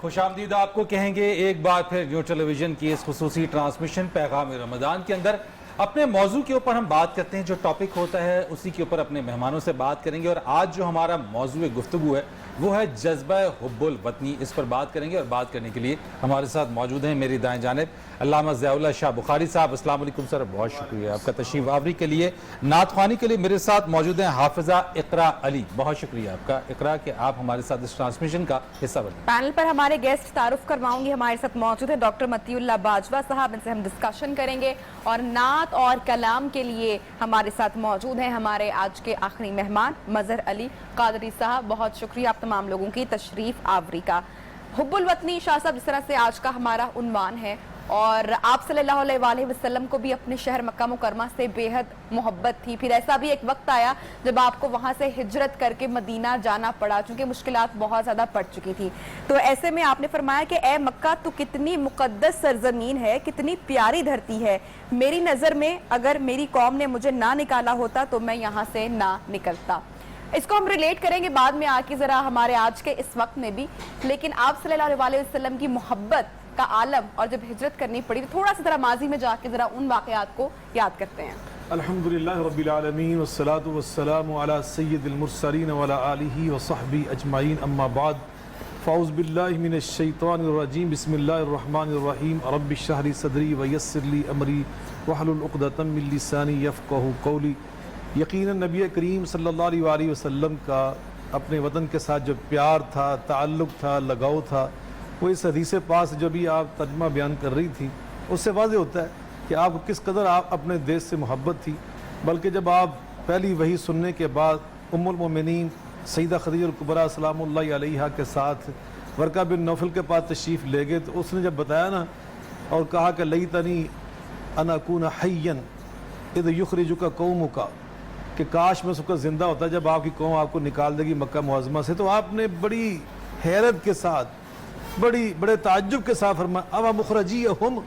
خوش آمدید آپ کو کہیں گے ایک بار پھر نیو ٹیلی ویژن کی اس خصوصی ٹرانسمیشن پیغام رمضان کے اندر اپنے موضوع کے اوپر ہم بات کرتے ہیں. جو ٹاپک ہوتا ہے اسی کے اوپر اپنے مہمانوں سے بات کریں گے, اور آج جو ہمارا موضوع گفتگو ہے وہ ہے جذبہ حب الوطنی. اس پر بات کریں گے, اور بات کرنے کے لیے ہمارے ساتھ موجود ہیں میری دائیں جانب علامہ ضیاء اللہ شاہ بخاری صاحب. السلام علیکم سر, بہت شکریہ آپ کا تشریف آوری کے لیے. نعت خوانی کے لیے میرے ساتھ موجود ہیں حافظہ اقرا علی, بہت شکریہ آپ کا اقرا کہ آپ ہمارے ساتھ اس ٹرانسمیشن کا حصہ بنے. پینل پر ہمارے گیسٹ تعارف کرواؤں گی, ہمارے ساتھ موجود ہیں ڈاکٹر متی اللہ باجوہ صاحب, ان سے ہم ڈسکشن کریں گے. اور نعت اور کلام کے لیے ہمارے ساتھ موجود ہیں ہمارے آج کے آخری مہمان مظہر علی قادری صاحب. بہت شکریہ آپ تمام لوگوں کی تشریف آوری کا. حب الوطنی شاہ صاحب, جس طرح سے آج کا ہمارا عنوان ہے, اور آپ صلی اللہ علیہ وآلہ وسلم کو بھی اپنے شہر مکہ مکرمہ سے بے حد محبت تھی. پھر ایسا بھی ایک وقت آیا جب آپ کو وہاں سے ہجرت کر کے مدینہ جانا پڑا, چونکہ مشکلات بہت زیادہ پڑ چکی تھی. تو ایسے میں آپ نے فرمایا کہ اے مکہ تو کتنی مقدس سرزمین ہے, کتنی پیاری دھرتی ہے. میری نظر میں اگر میری قوم نے مجھے نہ نکالا ہوتا تو میں یہاں سے نہ نکلتا. اس کو ہم ریلیٹ کریں گے بعد میں آ کے ذرا ہمارے آج کے اس وقت میں بھی, لیکن آپ صلی اللہ علیہ وسلم کی محبت کا عالم, اور جب ہجرت کرنی پڑی تو تھوڑا سا ذرا ماضی میں جا کے ذرا ان واقعات کو یاد کرتے ہیں. الحمدللہ رب العالمین والصلاة والسلام علی سید المرسلین وعلی آلہ وصحبہ اجمعین, اما بعد. فاعوذ باللہ من الشیطان الرجیم, بسم اللہ الرحمن الرحیم. رب اشرح لی صدری ویسر لی امری واحلل عقدۃ من لسانی یفقہوا قولی. یقیناً نبی کریم صلی اللہ علیہ وآلہ وسلم کا اپنے وطن کے ساتھ جو پیار تھا, تعلق تھا, لگاؤ تھا, وہ اس حدیث پاس جو بھی آپ ترجمہ بیان کر رہی تھی اس سے واضح ہوتا ہے کہ آپ کو کس قدر آپ اپنے دیش سے محبت تھی. بلکہ جب آپ پہلی وحی سننے کے بعد ام المومنین سیدہ خدیجہ الکبریٰ سلام اللہ علیہا کے ساتھ ورقہ بن نوفل کے پاس تشریف لے گئے, تو اس نے جب بتایا نا اور کہا کہ لیتنی ان اکون حیا اذ یخرجک قومک, کہ کاش میں اس وقت زندہ ہوتا جب آپ کی قوم آپ کو نکال دے گی مکہ معظمہ سے. تو آپ نے بڑی حیرت کے ساتھ, بڑے تعجب کے ساتھ فرمایا اوا مخرجیہم,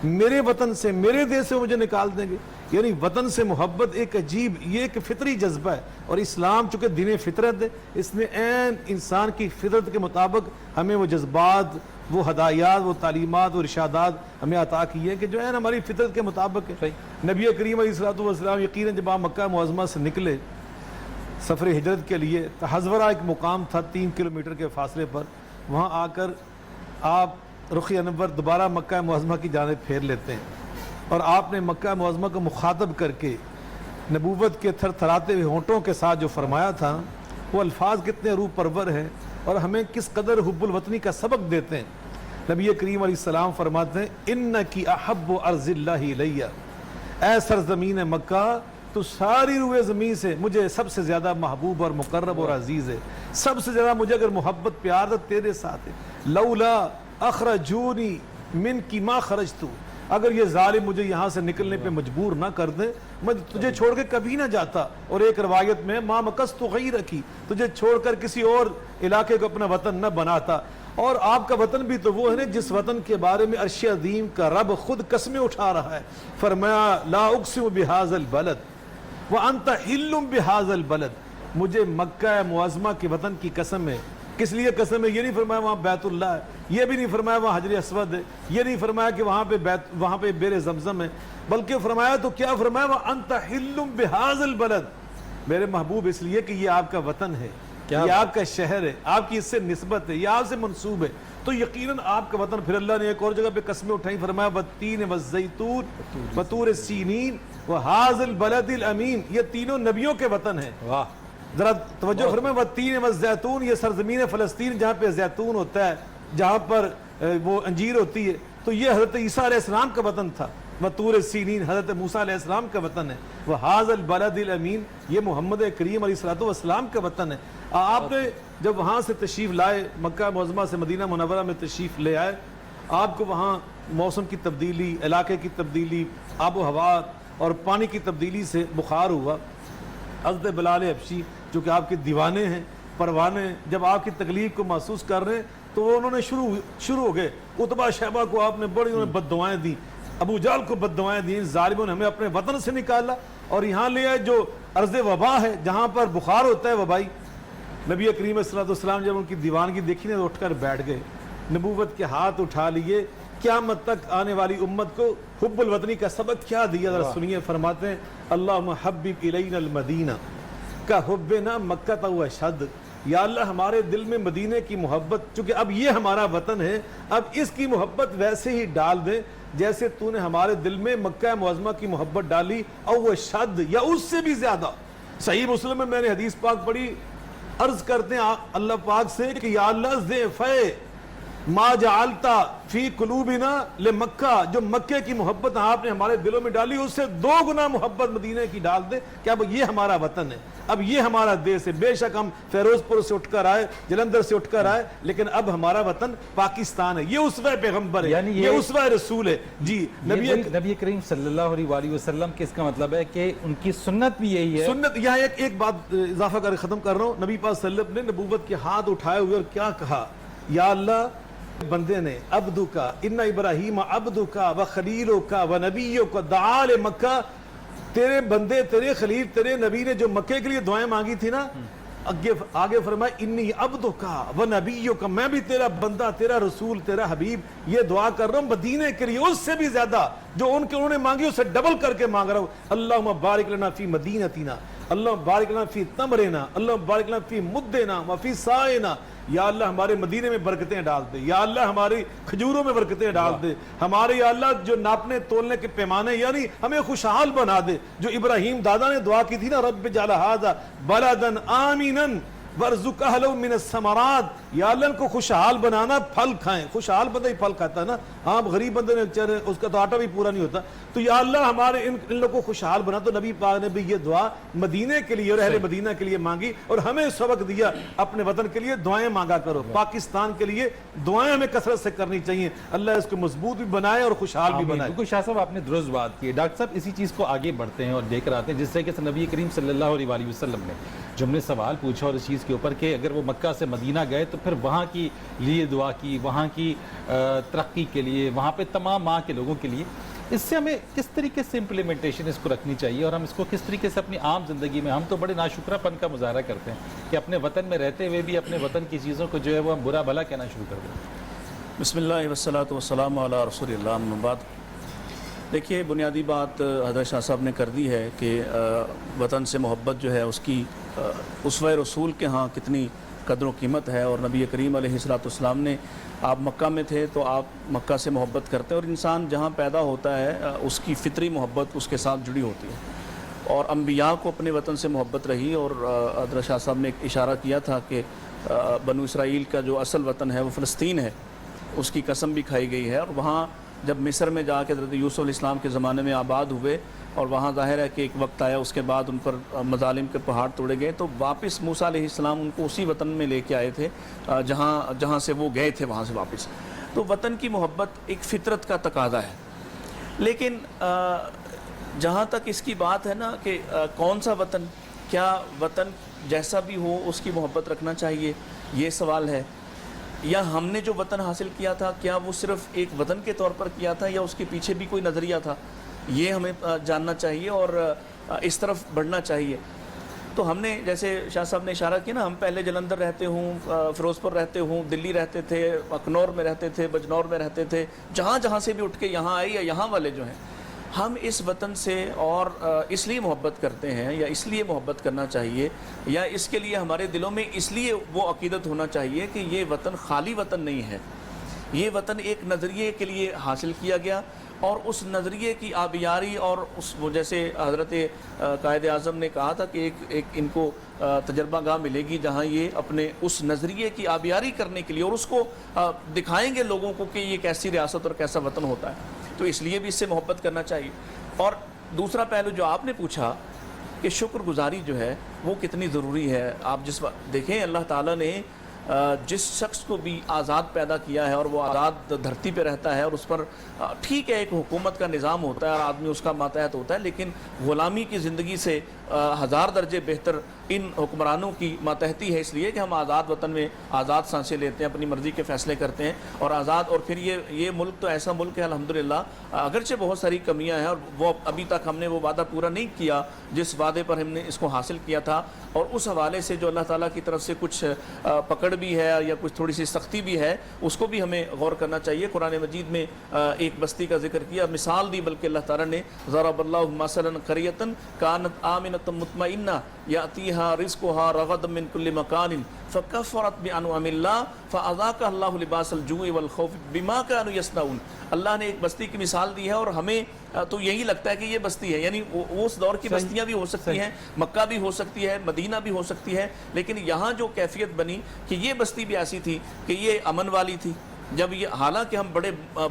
میرے وطن سے, میرے دیش سے مجھے نکال دیں گے. یعنی وطن سے محبت ایک عجیب, یہ ایک فطری جذبہ ہے, اور اسلام چونکہ دین فطرت ہے, اس نے عین انسان کی فطرت کے مطابق ہمیں وہ جذبات, وہ ہدایات, وہ تعلیمات, وہ ارشادات ہمیں عطا کی ہے کہ جو عین ہماری فطرت کے مطابق ہے. نبی کریم علیہ الصلوۃ والسلام یقیناً جب آپ مکہ معظمہ سے نکلے سفر ہجرت کے لیے, تحزورہ ایک مقام تھا 3 کلومیٹر کے فاصلے پر, وہاں آ کر آپ رخ انور دوبارہ مکہ معظمہ کی جانب پھیر لیتے ہیں, اور آپ نے مکہ معظمہ کو مخاطب کر کے نبوت کے تھر تھراتے ہوئے ہونٹوں کے ساتھ جو فرمایا تھا, وہ الفاظ کتنے روح پرور ہیں اور ہمیں کس قدر حب الوطنی کا سبق دیتے ہیں. نبی کریم علیہ السلام فرماتے ہیں انکی احب ارض اللہ الیہ, اے سرزمین مکہ تو ساری روئے زمین سے مجھے سب سے زیادہ محبوب اور مقرب اور عزیز ہے, سب سے زیادہ مجھے اگر محبت پیار تو تیرے ساتھ ہے. لولا اخرجونی من کی ما خرجتو, اگر یہ ظالم مجھے یہاں سے نکلنے پہ مجبور نہ کر دیں میں تجھے چھوڑ کے کبھی نہ جاتا. اور ایک روایت میں ما مکست غیرکی, تجھے چھوڑ کر کسی اور علاقے کو اپنا وطن نہ بناتا. اور آپ کا وطن بھی تو وہ ہے جس وطن کے بارے میں عرش عظیم کا رب خود قسمیں اٹھا رہا ہے. فرمایا لا اقسم بہذا البلد وانت حل بہذا البلد, مجھے مکہ معظمہ کے وطن کی قسم ہے. کس لیے قسم ہے؟ یہ نہیں فرمایا وہاں بیت اللہ ہے, یہ بھی نہیں فرمایا وہاں حجر اسود ہے, یہ نہیں فرمایا کہ وہاں پہ بیر زمزم ہے, بلکہ فرمایا تو کیا فرمایا وانت حل بہذا البلد, میرے محبوب اس لیے کہ یہ آپ کا وطن ہے, یہ آپ کا شہر ہے, آپ کی اس سے نسبت ہے, یہ آپ سے منسوب ہے. تو یقیناً آپ کا وطن. پھر اللہ نے ایک اور جگہ پہ قسمیں اٹھائیں, فرمایا والتین والزیتون وطور سینین وہذا البلد الامین, یہ تینوں نبیوں کے وطن ہیں. واہ, ذرا توجہ فرمائیں. والتین والزیتون, یہ سرزمین فلسطین جہاں پہ زیتون ہوتا ہے, جہاں پر وہ انجیر ہوتی ہے, تو یہ حضرت عیسیٰ علیہ السلام کا وطن تھا. وطور سینین حضرت موسیٰ علیہ السلام کا وطن ہے. وہذا البلد الامین, یہ محمد کریم علیہ الصلوۃ والسلام کا وطن ہے. آپ نے جب وہاں سے تشریف لائے, مکہ معظمہ سے مدینہ منورہ میں تشریف لے آئے, آپ کو وہاں موسم کی تبدیلی, علاقے کی تبدیلی, آب و ہوا اور پانی کی تبدیلی سے بخار ہوا. حضرت بلال حبشی جو کہ آپ کے دیوانے ہیں, پروانے ہیں, جب آپ کی تکلیف کو محسوس کر رہے ہیں تو انہوں نے شروع ہو گئے. عتبہ شیبہ کو آپ نے بڑی بد دعائیں دی, ابو جہل کو بد دعائیں دی, ظالموں نے ہمیں اپنے وطن سے نکالا اور یہاں لے آئے جو عرض وبا ہے, جہاں پر بخار ہوتا ہے وبائی. نبی کریم صلی اللہ علیہ وسلم جب ان کی دیوانگی دیکھی نا تو اٹھ کر بیٹھ گئے, नबूवत के हाथ उठा लिए, क़यामत तक आने वाली उम्मत को हुब्बुल वतनी का सबक क्या दिया, जरा सुनिए। फरमाते हैं अल्लाहुम्मा हब्बिब इलैनल मदीना का हुब्बना मक्का व अशद, या अल्लाह हमारे दिल में मदीने की मोहब्बत, चूँकि अब ये हमारा वतन है, अब इसकी मोहब्बत वैसे ही डाल दें जैसे तूने हमारे दिल में मक्का मुअज़्ज़मा की मोहब्बत डाली, और वह शद या उससे भी ज़्यादा। सही मुस्लिम में मैंने हदीस पाक पढ़ी, अर्ज़ करते हैं अल्लाह पाक से कि या अल्लाह ज़ेफ़े मा जालता फी कुलूबिना ले मक्का, जो मक्के की मोहब्बत आपने हमारे दिलों में डाली उससे 2 गुना मोहब्बत मदीने की डाल दे। क्या अब ये हमारा वतन है, अब ये हमारा देश है। बेशक हम फिरोजपुर से उठकर आए, जलंधर से उठकर आए, लेकिन अब हमारा वतन पाकिस्तान है। ये उसवा पैगंबर है, यानी ये उसवा रसूल है जी। नबी करीम सल्लल्लाहु अलैहि वसल्लम के, इसका मतलब है कि उनकी सुन्नत भी यही है। सुन्नत, यहाँ एक बात इजाफा कर खत्म कर रहा हूँ। नबी पाक सल्लल्लाहु अलैहि वसल्लम ने नबूवत के हाथ उठाए हुए और क्या कहा, या अल्लाह बंदे ने अब्दू का इन्ना इब्राहीम अब्दू का व खलीलों का व नबियों का दाल मक्का, तेरे बंदे तेरे खलील तेरे नबी ने जो मक्के के लिए दुआएं मांगी थी ना, आगे फरमाया इन्नी अब्दू का व नबियों का, मैं भी तेरा बंदा तेरा रसूल तेरा हबीब ये दुआ कर रहा हूँ मदीने के लिए, उससे भी ज्यादा जो उन्होंने मांगी उससे डबल करके मांग रहा हूँ। अल्लाहुम्मा बारिक लना फी मदीनतिना, अल्लाहुम्मा बारिक लना फी तमरेना, अल्लाहुम्मा बारिक लना फी मुद्देना व फी साएना। या अल्लाह हमारे मदीने में बरकतें डाल दे, या अल्लाह हमारी खजूरों में बरकतें डाल दे, हमारे या अल्लाह जो नापने तोलने के पैमाने यानी हमें खुशहाल बना दे। जो इब्राहीम दादा ने दुआ की थी ना, रब्ब जाल हाज़ा बलदन आमीनन वर्ज़ुक़ अहलहु मिनस समरात, या अल्लाह को खुशहाल बनाना, फल खाएं। खुशहाल बंदा ही फल खाता है ना, हाँ गरीब बंदे ने बेचारे उसका तो आटा भी पूरा नहीं होता। तो या अल्लाह हमारे इन लोगों को खुशहाल बना। तो नबी पाक ने भी ये दुआ मदीने के लिए और अहले मदीना के लिए मांगी, और हमें सबक दिया अपने वतन के लिए दुआएं मांगा करो। पाकिस्तान के लिए दुआएं हमें कसरत से करनी चाहिए। अल्लाह इसको मजबूत भी बनाए और खुशहाल भी बनाए। बिल्कुल शाह साहब, आपने दुरुस्त बात की। डॉक्टर साहब, इसी चीज़ को आगे बढ़ते हैं और देख रहे हैं, जिससे कि नबी करीम सल्लल्लाहु अलैहि वसल्लम ने जो हमने सवाल पूछा और इस चीज़ के ऊपर कि अगर वो मक्का से मदीना गए तो फिर वहाँ की लिए दुआ की, वहाँ की तरक्की के लिए, वहाँ पे तमाम माह के लोगों के लिए, इससे हमें किस तरीके से इम्प्लीमेंटेशन इसको रखनी चाहिए और हम इसको किस तरीके से अपनी आम जिंदगी में, हम तो बड़े नाशुक्रापन का मुजाहरा करते हैं कि अपने वतन में रहते हुए भी अपने वतन की चीज़ों को जो है वो हम बुरा भला कहना शुरू कर दें। बिस्मिल्लाह वस्सलातु वस्सलामु अला रसूलिल्लाह, अम्मा बाद। देखिए, बुनियादी बात हज़रत शाह साहब ने कर दी है कि वतन से मोहब्बत जो है उसकी उसवा रसूल के यहाँ कितनी कदर कीमत है। और नबी करीम अलैहिस्सलाम ने, आप मक्का में थे तो आप मक्का से मोहब्बत करते हैं, और इंसान जहाँ पैदा होता है उसकी फ़ितरी मोहब्बत उसके साथ जुड़ी होती है। और अम्बिया को अपने वतन से मोहब्बत रही। और हज़रत शाह साहब ने एक इशारा किया था कि बनु इसराइल का जो असल वतन है वो फ़लस्तीन है, उसकी कसम भी खाई गई है। और वहाँ जब मिस्र में जाके हज़रत यूसुफ़ अलैहिस्सलाम के ज़माने में आबाद हुए, और वहाँ ज़ाहिर है कि एक वक्त आया उसके बाद उन पर मज़ालिम के पहाड़ तोड़े गए, तो वापस मूसा अलैहिस्सलाम उनको उसी वतन में लेके आए थे जहाँ से वो गए थे, वहाँ से वापस। तो वतन की मोहब्बत एक फ़ितरत का तकाज़ा है। लेकिन जहाँ तक इसकी बात है ना कि कौन सा वतन, क्या वतन जैसा भी हो उसकी मोहब्बत रखना चाहिए, ये सवाल है। या हमने जो वतन हासिल किया था, क्या वो सिर्फ़ एक वतन के तौर पर किया था या उसके पीछे भी कोई नज़रिया था, ये हमें जानना चाहिए और इस तरफ बढ़ना चाहिए। तो हमने, जैसे शाह साहब ने इशारा किया ना, हम पहले जलंधर रहते हूँ, फ़िरोज़पुर रहते हूँ, दिल्ली रहते थे, अखनौर में रहते थे, बजनौर में रहते थे, जहाँ से भी उठ के यहाँ आए, या यहाँ वाले जो हैं, हम इस वतन से और इसलिए मोहब्बत करते हैं या इसलिए मोहब्बत करना चाहिए, या इसके लिए हमारे दिलों में इसलिए वो अकीदत होना चाहिए कि ये वतन खाली वतन नहीं है, ये वतन एक नज़रिए के लिए हासिल किया गया, और उस नज़रिए की आबियारी और उस वो, जैसे हज़रत कायद आज़म ने कहा था कि एक इनको तजर्बा गाह मिलेगी जहाँ ये अपने उस नज़रिए की आबियारी करने के लिए और उसको दिखाएंगे लोगों को कि ये कैसी रियासत और कैसा वतन होता है। तो इसलिए भी इससे मोहब्बत करना चाहिए। और दूसरा पहलू जो आपने पूछा कि शुक्रगुजारी जो है वो कितनी ज़रूरी है, आप देखें, अल्लाह ताला ने जिस शख्स को भी आज़ाद पैदा किया है और वो आज़ाद धरती पे रहता है, और उस पर ठीक है एक हुकूमत का निज़ाम होता है और आदमी उसका मातहत होता है, लेकिन ग़ुलामी की ज़िंदगी से हज़ार दर्जे बेहतर इन हुक्मरानों की मातहती है, इसलिए कि हम आज़ाद वतन में आज़ाद सांसें लेते हैं, अपनी मर्ज़ी के फ़ैसले करते हैं और आज़ाद। और फिर ये मुल्क तो ऐसा मुल्क है अल्हम्दुलिल्लाह, अगरचे बहुत सारी कमियां हैं और वो अभी तक हमने वो वादा पूरा नहीं किया जिस वादे पर हमने इसको हासिल किया था, और उस हवाले से जो अल्लाह ताला की तरफ से कुछ पकड़ بھی ہے یا کچھ تھوڑی سی سختی بھی ہے اس کو بھی ہمیں غور کرنا چاہیے. قرآن مجید میں ایک بستی کا ذکر کیا, مثال دی, بلکہ اللہ تعالیٰ نے ضرب اللہ مثلا قریۃ کانت آمنۃ مطمئنہ یأتیہا رزقہا رغدا من کل مکان فکفرت بانعم اللہ فاذاقہا اللہ لباس الجوع والخوف بما کانوا یصنعون. اللہ نے ایک بستی کی مثال دی ہے اور ہمیں تو یہی لگتا ہے کہ یہ بستی ہے, یعنی اس دور کی بستیاں بھی ہو سکتی ہیں, مکہ بھی ہو سکتی ہے, مدینہ بھی ہو سکتی ہے, لیکن یہاں جو کیفیت بنی کہ یہ بستی بھی ایسی تھی کہ یہ امن والی تھی. جب یہ حالانکہ ہم بڑے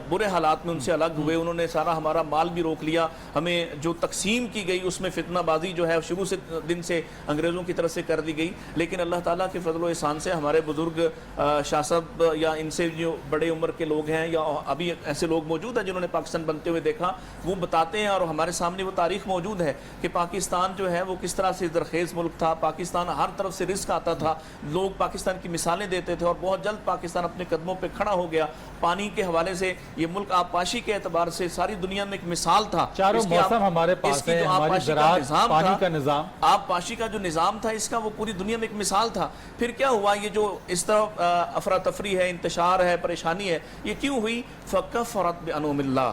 برے حالات میں ان سے الگ ہوئے, انہوں نے سارا ہمارا مال بھی روک لیا, ہمیں جو تقسیم کی گئی اس میں فتنہ بازی جو ہے شروع سے دن سے انگریزوں کی طرف سے کر دی گئی, لیکن اللہ تعالیٰ کے فضل و احسان سے ہمارے بزرگ شاہ صاحب یا ان سے جو بڑے عمر کے لوگ ہیں یا ابھی ایسے لوگ موجود ہیں جنہوں نے پاکستان بنتے ہوئے دیکھا, وہ بتاتے ہیں اور ہمارے سامنے وہ تاریخ موجود ہے کہ پاکستان جو ہے وہ کس طرح سے زرخیز ملک تھا, پاکستان ہر طرف سے رزق آتا تھا, لوگ پاکستان کی مثالیں دیتے تھے اور بہت جلد پاکستان اپنے قدموں پہ کھڑا ہو گیا. پانی کے حوالے سے یہ ملک آبپاشی کے اعتبار سے ساری دنیا میں ایک مثال تھا. چاروں موسم ہمارے پاس ہیں, ہماری زراعت, پانی کا نظام, آبپاشی کا جو نظام تھا اس کا وہ پوری دنیا میں ایک مثال تھا. پھر کیا ہوا, یہ جو اس طرح افراتفری ہے, انتشار ہے, پریشانی ہے, یہ کیوں ہوئی؟ فکفرت بانعم اللہ.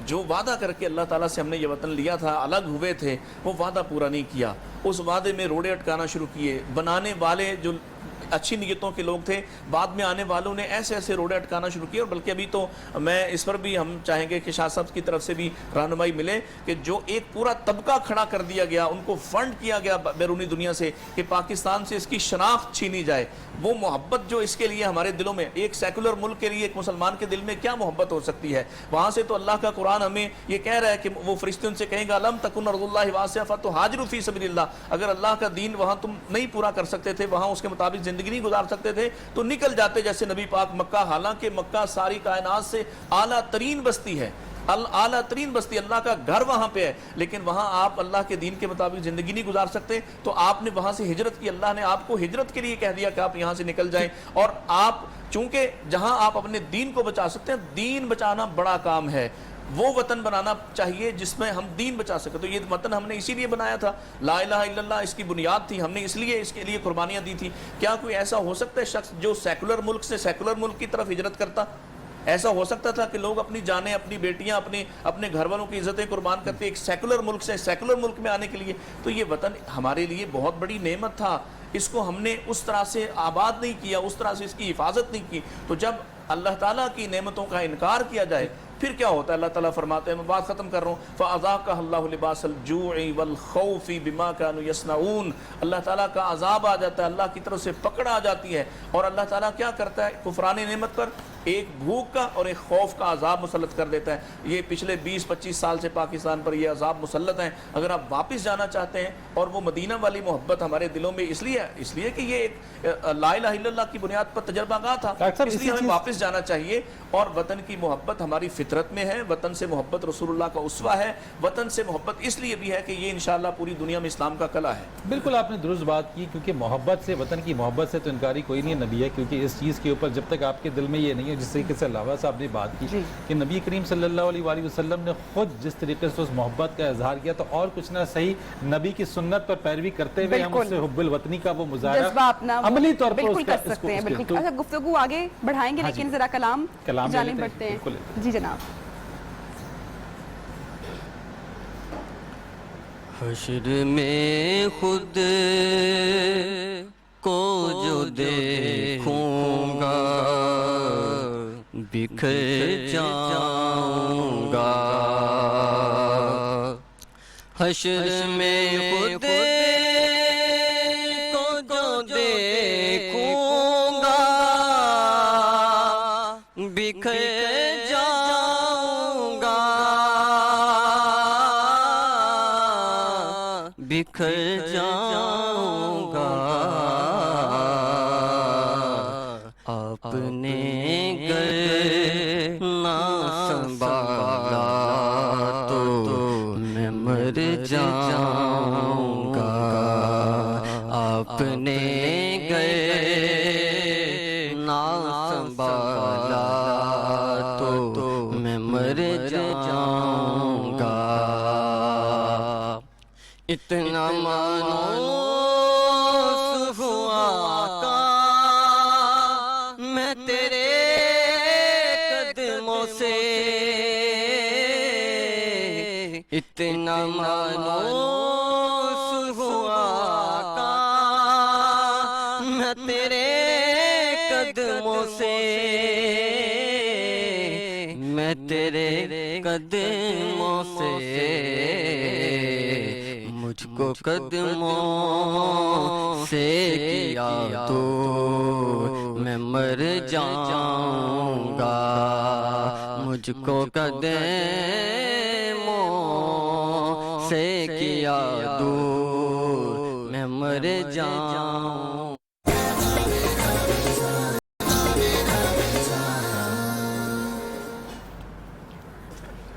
جو وعدہ کر کے اللہ تعالیٰ سے ہم نے یہ وطن لیا تھا, الگ ہوئے تھے, وہ وعدہ پورا نہیں کیا, اس وعدے میں روڑے اٹکانا شروع کیے. بنانے والے جو اچھی نیتوں کے لوگ تھے, بعد میں آنے والوں نے ایسے ایسے روڑے اٹکانا شروع کیے. اور بلکہ ابھی تو میں اس پر بھی ہم چاہیں گے کہ شاہ صاحب کی طرف سے بھی رہنمائی ملے کہ جو ایک پورا طبقہ کھڑا کر دیا گیا, ان کو فنڈ کیا گیا بیرونی دنیا سے کہ پاکستان سے اس کی شناخت چھینی جائے. وہ محبت جو اس کے لیے ہمارے دلوں میں, ایک سیکولر ملک کے لیے ایک مسلمان کے دل میں کیا محبت ہو سکتی ہے؟ وہاں سے تو اللہ کا قرآن ہمیں یہ کہہ رہا ہے کہ وہ فرشتے ان سے کہیں گا لم تکن ارض اللہ واسعہ فتہاجروا فی سبیل اللہ. اگر اللہ کا دین وہاں تم نہیں پورا کر سکتے تھے, وہاں اس کے مطابق زندگی نہیں گزار سکتے تھے, تو نکل جاتے جیسے نبی پاک مکہ. حالانکہ مکہ ساری کائنات سے اعلیٰ ترین بستی ہے, اعلیٰ ترین بستی, اللہ کا گھر وہاں پہ ہے, لیکن وہاں آپ اللہ کے دین کے مطابق زندگی نہیں گزار سکتے, تو آپ نے وہاں سے ہجرت کی. اللہ نے آپ کو ہجرت کے لیے کہہ دیا کہ آپ یہاں سے نکل جائیں. اور آپ چونکہ جہاں آپ اپنے دین کو بچا سکتے ہیں, دین بچانا بڑا کام ہے, وہ وطن بنانا چاہیے جس میں ہم دین بچا سکیں. تو یہ وطن ہم نے اسی لیے بنایا تھا, لا الہ الا اللہ اس کی بنیاد تھی, ہم نے اس کے لیے قربانیاں دی تھی. کیا کوئی ایسا ہو سکتا ہے شخص جو سیکولر ملک سے سیکولر ملک کی طرف ہجرت کرتا؟ ایسا ہو سکتا تھا کہ لوگ اپنی جانیں, اپنی بیٹیاں, اپنے گھر والوں کی عزتیں قربان کرتے ایک سیکولر ملک سے سیکولر ملک میں آنے کے لیے؟ تو یہ وطن ہمارے لیے بہت بڑی نعمت تھا, اس کو ہم نے اس طرح سے آباد نہیں کیا, اس طرح سے اس کی حفاظت نہیں کی. تو جب اللہ تعالیٰ کی نعمتوں کا انکار کیا جائے پھر کیا ہوتا ہے؟ اللہ تعالیٰ فرماتے ہیں, میں بات ختم کر رہا ہوں, فَأَذَاقَهَا اللَّهُ لِبَاسَ الْجُوعِ وَالْخَوْفِ بِمَا كَانُوا يَصْنَعُونَ. اللہ تعالیٰ کا عذاب آ جاتا ہے, اللہ کی طرف سے پکڑ آ جاتی ہے, اور اللہ تعالیٰ کیا کرتا ہے؟ کفران نعمت پر ایک بھوک کا اور ایک خوف کا عذاب مسلط کر دیتا ہے. یہ پچھلے 20-25 سال سے پاکستان پر یہ عذاب مسلط ہیں. اگر آپ واپس جانا چاہتے ہیں, اور وہ مدینہ والی محبت ہمارے دلوں میں اس لیے کہ یہ ایک لا الہ الا اللہ کی بنیاد پر تجربہ گاہ تھا, اس لیے ہمیں واپس جانا چاہیے. اور وطن کی محبت ہماری فطرت میں ہے, وطن سے محبت رسول اللہ کا اسوہ ہے, وطن سے محبت اس لیے بھی ہے کہ یہ انشاءاللہ پوری دنیا میں اسلام کا کلہ ہے. بالکل آپ نے درست بات کی, کیونکہ محبت سے, وطن کی محبت سے تو انکاری کوئی نہیں ہے نبی ہے, کیونکہ اس چیز کے اوپر جب تک آپ کے دل میں یہ نہیں ہے, جس طریقے سے علامہ صاحب نے بات کی کہ نبی کریم صلی اللہ علیہ وآلہ وسلم نے خود جس طریقے سے اس محبت کا اظہار کیا, تو اور کچھ نہ صحیح نبی کی سنت پر پیروی کرتے ہوئے ہم اس سے حب الوطنی کا وہ مظاہرہ عملی طور پر بالکل کر سکتے ہیں. بالکل. اچھا, گفتگو آگے بڑھائیں گے, لیکن ذرا کلام جانب بڑھتے ہیں. جی جناب. حشر میں خود کو جو دیکھوں گا بکھر جاؤں گا. حشر میں خود کو جو دیکھوں گا بکھر جاؤں گا, بکھر جاؤں گا. اپنے گھر نہ سنبھالا تو میں مر جاؤں گا. اپنے گھر نہ سنبھالا تو میں مر جاؤں گا. اتنا مانوس ہوا آقا इतना मायूस हुआ का मैं तेरे कदमों से, मैं तेरे कदमों से, मुझको कदमों से किया दूर मैं मर जाऊंगा, मुझको कदमों से किया दूर मैं मर जाऊं।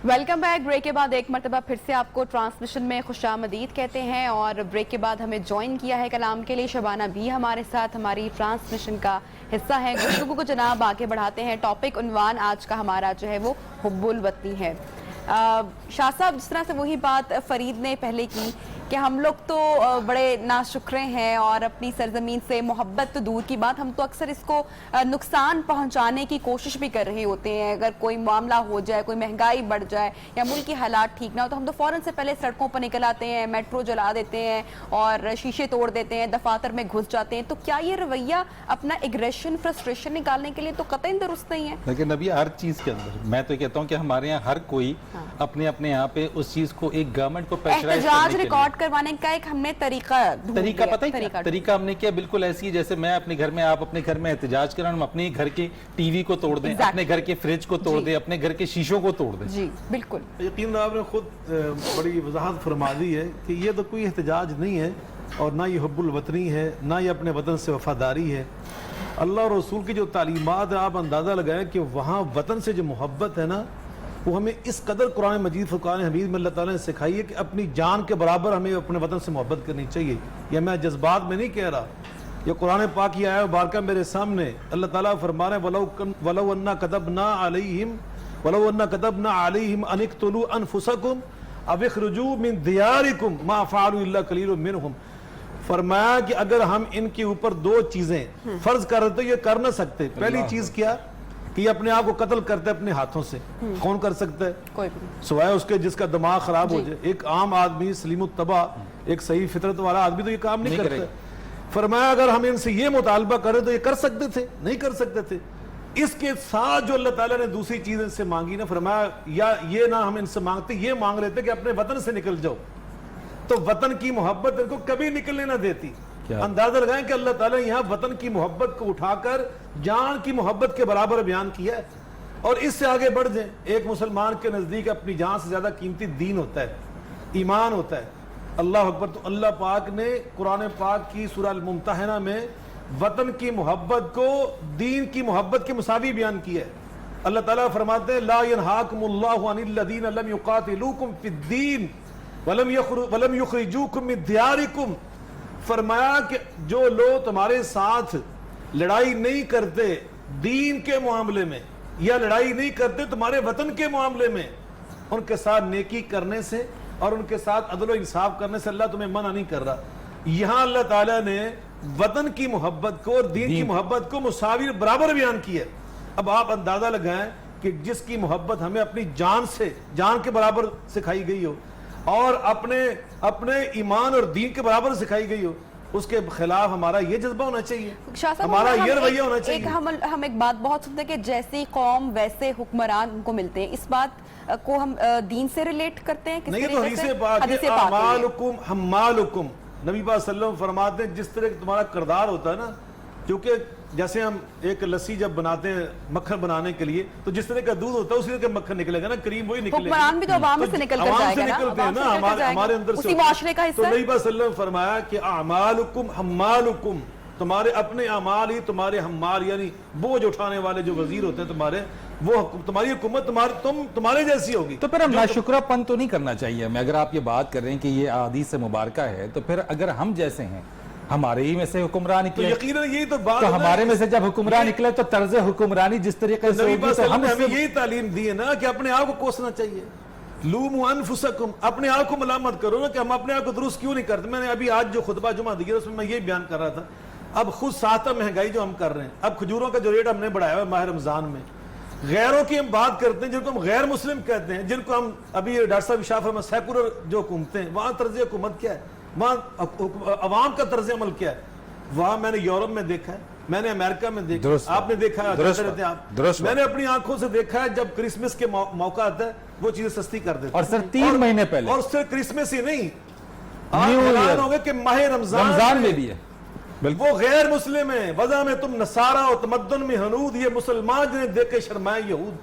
Welcome back. ब्रेक के बाद एक मरतबा फिर से आपको ट्रांसमिशन में खुशामदीद कहते हैं और ब्रेक के बाद हमें ज्वाइन किया है कलाम के लिए शबाना भी हमारे साथ हमारी ट्रांसमिशन का हिस्सा है। गुफ्तगू को जनाब आगे बढ़ाते हैं। टॉपिक उन्वान आज का हमारा जो है वो हुब्बुल वतनी है। शाह साहब, जिस तरह से वही बात फरीद ने पहले की कि हम लोग तो बड़े नाशुक्रे हैं और अपनी सरजमीन से मोहब्बत तो दूर की बात, हम तो अक्सर इसको नुकसान पहुंचाने की कोशिश भी कर रहे होते हैं। अगर कोई मामला हो जाए, कोई महंगाई बढ़ जाए या मुल्क की हालात ठीक ना हो तो हम तो फ़ौरन से पहले सड़कों पर निकल आते हैं, मेट्रो जला देते हैं और शीशे तोड़ देते हैं, दफातर में घुस जाते हैं। तो क्या ये रवैया अपना एग्रेशन, फ्रस्ट्रेशन निकालने के लिए तो कतई दुरुस्त नहीं है? लेकिन अभी हर चीज़ के अंदर मैं तो कहता हूँ कि हमारे यहाँ हर कोई अपने अपने यहाँ पे उस चीज़ को एक गवर्नमेंट को एहतजाज रिकॉर्ड करवाने का एक हमने तरीका पता है तरीका हमने किया बिल्कुल ऐसी है जैसे मैं अपने घर में, आप अपने घर में एहतजाज करें, हम अपने घर के टीवी को तोड़ दें, अपने घर के फ्रिज को तोड़ दें, अपने घर के शीशों को तोड़ दें। जी बिल्कुल। यकीन आपने खुद बड़ी वजाहत फरमा दी है कि ये तो कोई एहतजाज नहीं है और ना ये हुब्बुल वतनी है, ना ये अपने वतन से वफादारी है। अल्लाह और रसूल की जो तालीमात है, आप अंदाज़ा लगाएं कि वहाँ वतन से जो मोहब्बत है ना, वो हमें इस कदर कुरान मजीद फुरकान हमीद में अल्लाह ताला ने सिखाई है कि अपनी जान के बराबर हमें अपने वतन से मोहब्बत करनी चाहिए। यह मैं जज्बात में नहीं कह रहा, ये कुरान पाक की आया बारका मेरे सामने। अल्लाह ताला फरमा रहे वलौ अन्ना कतबना अलैहिम अन इक्तुलू अनफुसकुम अव इखरुजू मिन दियारिकुम मा फ़अलू इल्ला कलीलुम मिनहुम। फरमाया कि अगर हम इनके ऊपर दो चीजें फर्ज कर रहे तो ये कर ना सकते। पहली चीज क्या कि अपने आप को कत्ल करते अपने हाथों से। कौन कर सकता है? कोई भी, सिवाय उसके जिसका दिमाग खराब हो जाए। एक आम आदमी सलीमुत्तबा, एक सही फितरत वाला आदमी तो ये काम नहीं करता। फरमाया अगर हम इनसे ये मुतालबा करें तो ये कर सकते थे? नहीं कर सकते थे। इसके साथ जो अल्लाह ताला ने दूसरी चीज इनसे मांगी ना, फरमाया या ये ना हम इनसे मांगते, ये मांग लेते कि अपने वतन से निकल जाओ। तो वतन की मोहब्बत इनको कभी निकलने ना देती। अंदाजा लगाएं कि अल्लाह ताला ने यहाँ वतन की मोहब्बत को उठाकर जान की मोहब्बत के बराबर बयान किया है। और इससे आगे बढ़ जाए, एक मुसलमान के नजदीक अपनी जान से ज्यादा कीमती दीन होता है, ईमान होता है। अल्लाह अकबर। तो अल्लाह पाक ने कुरान पाक की सूरह अल-मुम्तहना में वतन की मोहब्बत को दीन की मोहब्बत के मुसावी बयान किया है। अल्लाह ताला फरमाते हैं ला यनहाकुमुल्लाहु अनिल्लज़ीना लम युक़ातिलूकुम फ़िद्दीन वलम युख़रिजूकुम मिन दियारिकुम। फरमाया कि जो लोग तुम्हारे साथ लड़ाई नहीं करते दीन के मामले में या लड़ाई नहीं करते तुम्हारे वतन के मामले में, उनके साथ नेकी करने से और उनके साथ अदल इंसाफ करने से अल्लाह तुम्हें मना नहीं कर रहा। यहाँ अल्लाह ताला ने वतन की मोहब्बत को और दीन की मोहब्बत को मुसावी बराबर बयान किया। अब आप अंदाजा लगाएं कि जिसकी मोहब्बत हमें अपनी जान से, जान के बराबर सिखाई गई हो और अपने ईमान और दीन के बराबर सिखाई गई हो, उसके खिलाफ हमारा ये जज्बा होना चाहिए, हमारा ये रवैया होना चाहिए। हम एक बात बहुत सुनते हैं कि जैसी कौम वैसे हुक्मरान उनको मिलते हैं। इस बात को हम दीन से रिलेट करते हैं? नहीं, तो हदीस पाक है अमालुकुम हम्मालुकुम। नबी पाक सल्लल्लाहु अलैहि वसल्लम फरमाते हैं जिस तरह तुम्हारा किरदार होता है ना, क्योंकि जैसे हम एक लस्सी जब बनाते हैं मक्खन बनाने के लिए, तो जिस तरह का दूध होता है उसी तरह का मक्खन निकलेगा ना, क्रीम वही निकलेगा। हुक्मरान भी तो अवाम से निकल कर जाएगा ना, निकलते हैं ना, हमारे अंदर से, उसी माशरे का हिस्सा। तो नबी पाक सल्लल्लाहु अलैहि वसल्लम फरमाया कि अमालुकुम हम्मालुकुम, तुम्हारे अपने अमाल ही तुम्हारे हम्माल यानी बोझ उठाने वाले जो वजीर होते हैं तुम्हारे, वो तुम्हारी हुकूमत तुम्हारे जैसी होगी। तो फिर हम नाशुक्रापन तो नहीं करना चाहिए हमें? अगर आप ये बात कर रहे हैं कि ये हदीस से मुबारका है, तो फिर अगर हम जैसे हैं, हमारे ही में से हुक्मरान निकले, तो यकीनन यही तो बात, तो हमारे में से जब हुक्मरान निकले तो तर्ज हुक्मरानी जिस तरीके से होगी, तो हम हमें यही तालीम दी है ना कि अपने आप को कोसना चाहिए। लूमु अनफुसकुम, अपने आप को मलामत करो ना कि हम अपने आप को दुरुस्त क्यों नहीं करते। मैंने अभी आज जो खुतबा जुमा दिया उसमें मैं ये बयान कर रहा था, अब खुद साता महंगाई जो हम कर रहे हैं, अब खजूरों का जो रेट हमने बढ़ाया है माह रमजान में, غیروں کی ہم بات کرتے ہیں جن کو ہم غیر مسلم کہتے ہیں, جن کو ہم ابھی ڈاکٹر صاحب اشاف فرمایا سیکولر جو حکومتیں ہیں, وہاں طرز حکومت کیا ہے, وہاں عوام کا طرز عمل کیا ہے. وہاں میں نے یورپ میں دیکھا ہے, میں نے امریکہ میں دیکھا ہے, آپ نے دیکھا ہے, میں نے اپنی آنکھوں سے دیکھا ہے جب کرسمس کے موقع آتا ہے وہ چیزیں سستی کر دیتے ہیں. اور سر 3 مہینے پہلے, اور صرف کرسمس ہی نہیں, آپ حیران ہوں گے کہ ماہ رمضان میں بھی ہے. وہ غیر مسلم ہیں, وضع میں تم نصارہ و تمدن میں ہنود, یہ مسلمان جنہیں دیکھ کے شرمائے یہود.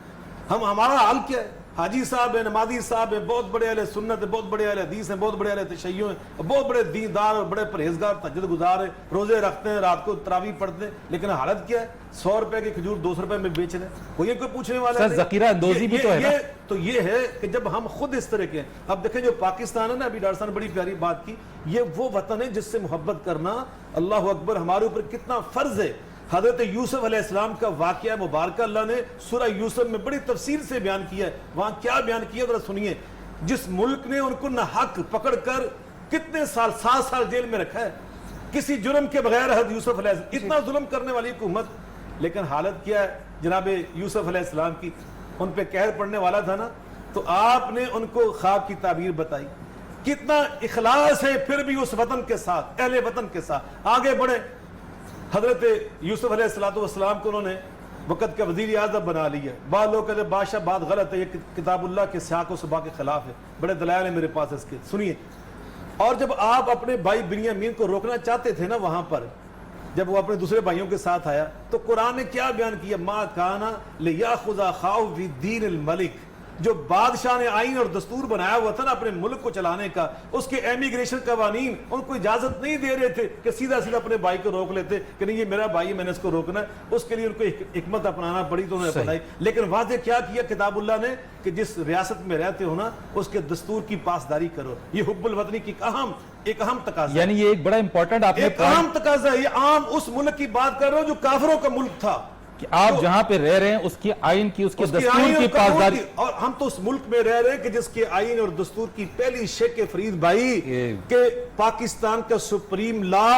ہمارا حال کیا ہے؟ حاجی صاحب ہیں, نمازی صاحب ہیں, بہت بڑے اہل سنت ہیں, بہت بڑے اہل حدیث ہیں, بہت بڑے اہل تشیع ہیں, بہت بڑے دیندار اور بڑے پرہیزگار تہجد گزار ہیں, روزے رکھتے ہیں, رات کو تراویح پڑھتے ہیں, لیکن حالت کیا ہے؟ 100 روپے کی کھجور 200 روپے میں بیچ رہے ہیں. کوئی پوچھنے والا سر ذخیرہ اندوزی بھی تو ہے نا. تو یہ ہے کہ جب ہم خود اس طرح کے ہیں. اب دیکھیں جو پاکستان ہے نا, ابھی ڈاکٹر صاحب نے بڑی پیاری بات کی, یہ وہ وطن ہے جس سے محبت کرنا اللہ اکبر ہمارے اوپر کتنا فرض ہے. حضرت یوسف علیہ السلام کا واقعہ مبارکہ اللہ نے سورہ یوسف میں بڑی تفصیل سے بیان کیا ہے. وہاں کیا بیان کیا ذرا سنیے. جس ملک نے ان کو ناحق پکڑ کر کتنے سال 7 سال جیل میں رکھا ہے, کسی جرم کے بغیر حضرت یوسف علیہ السلام, اتنا ظلم کرنے والی حکومت, لیکن حالت کیا ہے جناب یوسف علیہ السلام کی؟ ان پہ قہر پڑنے والا تھا نا, تو آپ نے ان کو خواب کی تعبیر بتائی. کتنا اخلاص ہے پھر بھی اس وطن کے ساتھ, اہل وطن کے ساتھ. آگے بڑھے, حضرت یوسف علیہ السلام کو انہوں نے وقت کا وزیر اعظم بنا لیا. بعض لوگ کہتے ہیں بادشاہ بات غلط ہے, یہ کتاب اللہ کے سیاق و سباق کے خلاف ہے. بڑے دلائل ہیں میرے پاس اس کے, سنیے. اور جب آپ اپنے بھائی بنیامین کو روکنا چاہتے تھے نا وہاں پر, جب وہ اپنے دوسرے بھائیوں کے ساتھ آیا, تو قرآن نے کیا بیان کیا؟ ما کانا لیاخذ اخاہ فی دین الملک. جو بادشاہ نے آئین اور دستور بنایا ہوا تھا نا اپنے ملک کو چلانے کا, اس کے امیگریشن قوانین ان کو اجازت نہیں دے رہے تھے کہ سیدھا اپنے بھائی کو روک لیتے کہ نہیں یہ میرا بھائی ہے, میں نے اس کو روکنا ہے. اس کے لیے ان کو حکمت اپنانا پڑی تو انہوں نے بتائی. لیکن واضح کیا کیا کتاب اللہ نے کہ جس ریاست میں رہتے ہو نا اس کے دستور کی پاسداری کرو. یہ حب الوطنی کی ایک اہم تقاضا, یعنی یہ ایک بڑا امپورٹنٹ آپ نے ایک اہم تقاضا ہے. یہ عام اس ملک کی بات کر رہا ہوں جو کافروں کا ملک تھا, کہ آپ جہاں پہ رہ رہے ہیں اس کی آئین کی, اس کے دستور کی پاسداری. اور ہم تو اس ملک میں رہ رہے ہیں کہ جس کے آئین اور دستور کی پہلی شیخ فرید بھائی کہ پاکستان کا سپریم لا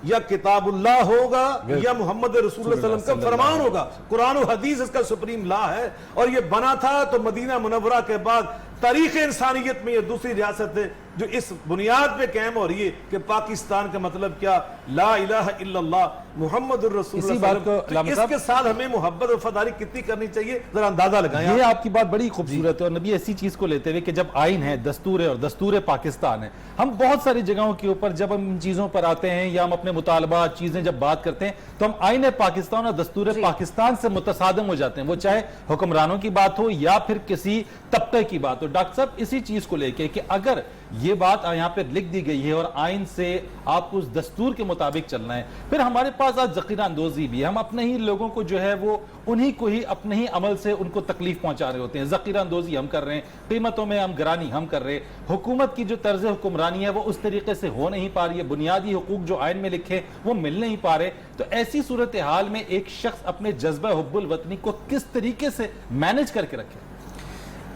یا کتاب اللہ ہوگا یا محمد رسول اللہ صلی اللہ علیہ وسلم کا فرمان ہوگا. قرآن و حدیث اس کا سپریم لا ہے, اور یہ بنا تھا تو مدینہ منورہ کے بعد تاریخ انسانیت میں یہ دوسری ریاست ہے جو اس بنیاد پہ قائم ہو رہی ہے کہ پاکستان کا مطلب کیا, لا الہ الا اللہ محمد الرسول اللہ صلی اللہ علیہ وسلم. اس کے ساتھ ہمیں محبت اور وفاداری کتنی کرنی چاہیے ذرا اندازہ لگائیں. یہ آپ کی بات بڑی خوبصورت ہے, اور نبی ایسی چیز کو لیتے ہوئے کہ جب آئین ہے, دستور ہے اور دستور پاکستان ہے, ہم بہت ساری جگہوں کے اوپر جب ہم ان چیزوں پر آتے ہیں یا ہم اپنے مطالبات چیزیں جب بات کرتے ہیں تو ہم آئین پاکستان اور دستور پاکستان سے متصادم ہو جاتے ہیں, وہ چاہے حکمرانوں کی بات ہو یا پھر کسی طبقے کی بات ہو. ڈاکٹر صاحب اسی چیز کو لے کے کہ اگر یہ بات یہاں پہ لکھ دی گئی ہے اور آئین سے آپ کو اس دستور کے مطابق چلنا ہے, پھر ہمارے پاس آج ذخیرہ اندوزی بھی ہے. ہم اپنے ہی لوگوں کو جو ہے وہ انہی کو ہی اپنے ہی عمل سے ان کو تکلیف پہنچا رہے ہوتے ہیں. ذخیرہ اندوزی ہم کر رہے ہیں, قیمتوں میں ہم گرانی ہم کر رہے ہیں, حکومت کی جو طرز حکمرانی ہے وہ اس طریقے سے ہو نہیں پا رہی ہے, بنیادی حقوق جو آئین میں لکھے وہ مل نہیں پا رہے. تو ایسی صورتحال میں ایک شخص اپنے جذبہ حب الوطنی کو کس طریقے سے مینج کر کے رکھے؟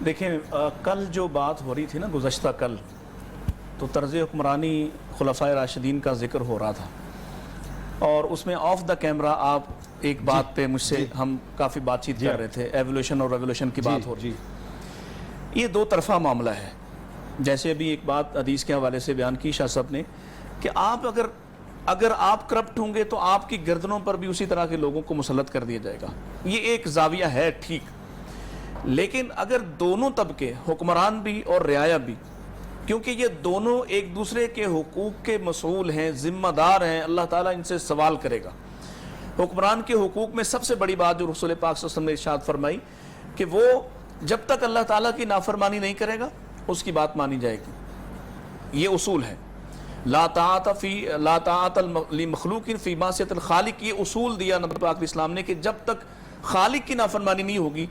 دیکھیں کل جو بات ہو رہی تھی نا, گزشتہ کل, تو طرز حکمرانی خلفائے راشدین کا ذکر ہو رہا تھا, اور اس میں آف دا کیمرہ آپ ایک بات پہ مجھ سے ہم کافی بات چیت کر رہے تھے, ایولیوشن اور ریولیوشن کی بات ہو رہی. یہ دو طرفہ معاملہ ہے. جیسے ابھی ایک بات حدیث کے حوالے سے بیان کی شاہ صاحب نے کہ آپ اگر آپ کرپٹ ہوں گے تو آپ کی گردنوں پر بھی اسی طرح کے لوگوں کو مسلط کر دیا جائے گا. یہ ایک زاویہ ہے, ٹھیک, لیکن اگر دونوں طبقے, حکمران بھی اور رعایا بھی, کیونکہ یہ دونوں ایک دوسرے کے حقوق کے مسئول ہیں, ذمہ دار ہیں, اللہ تعالیٰ ان سے سوال کرے گا. حکمران کے حقوق میں سب سے بڑی بات جو رسول پاک صلی اللہ علیہ وسلم نے ارشاد فرمائی کہ وہ جب تک اللہ تعالیٰ کی نافرمانی نہیں کرے گا اس کی بات مانی جائے گی. یہ اصول ہے, لا طاعت لمخلوق فی معصیت الخالق. یہ اصول دیا نبی پاک علیہ السلام نے کہ جب تک خالق کی نافرمانی نہیں ہوگی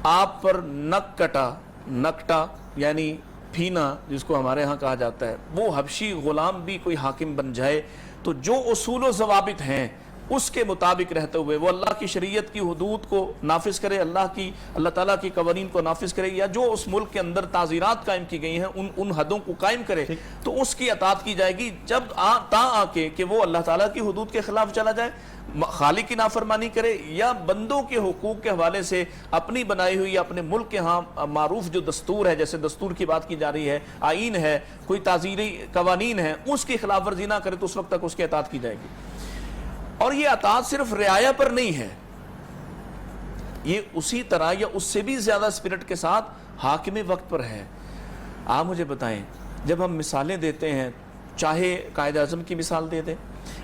آپ پر نکٹا یعنی پھینا جس کو ہمارے ہاں کہا جاتا ہے, وہ حبشی غلام بھی کوئی حاکم بن جائے تو جو اصول و ضوابط ہیں اس کے مطابق رہتے ہوئے وہ اللہ کی شریعت کی حدود کو نافذ کرے, اللہ تعالیٰ کی قوانین کو نافذ کرے, یا جو اس ملک کے اندر تعزیرات قائم کی گئی ہیں ان حدوں کو قائم کرے, تو اس کی اطاعت کی جائے گی. جب آ کے کہ وہ اللہ تعالیٰ کی حدود کے خلاف چلا جائے, خالق کی نافرمانی کرے, یا بندوں کے حقوق کے حوالے سے اپنی بنائی ہوئی یا اپنے ملک کے ہاں معروف جو دستور ہے, جیسے دستور کی بات کی جا رہی ہے, آئین ہے, کوئی تعزیری قوانین ہیں, اس کی خلاف ورزی نہ کرے, تو اس وقت تک اس کی اطاعت کی جائے گی. اور یہ اطاعت صرف رعایا پر نہیں ہے, یہ اسی طرح یا اس سے بھی زیادہ اسپرٹ کے ساتھ حاکم وقت پر ہے. آپ مجھے بتائیں, جب ہم مثالیں دیتے ہیں, چاہے قائد اعظم کی مثال دے دیں,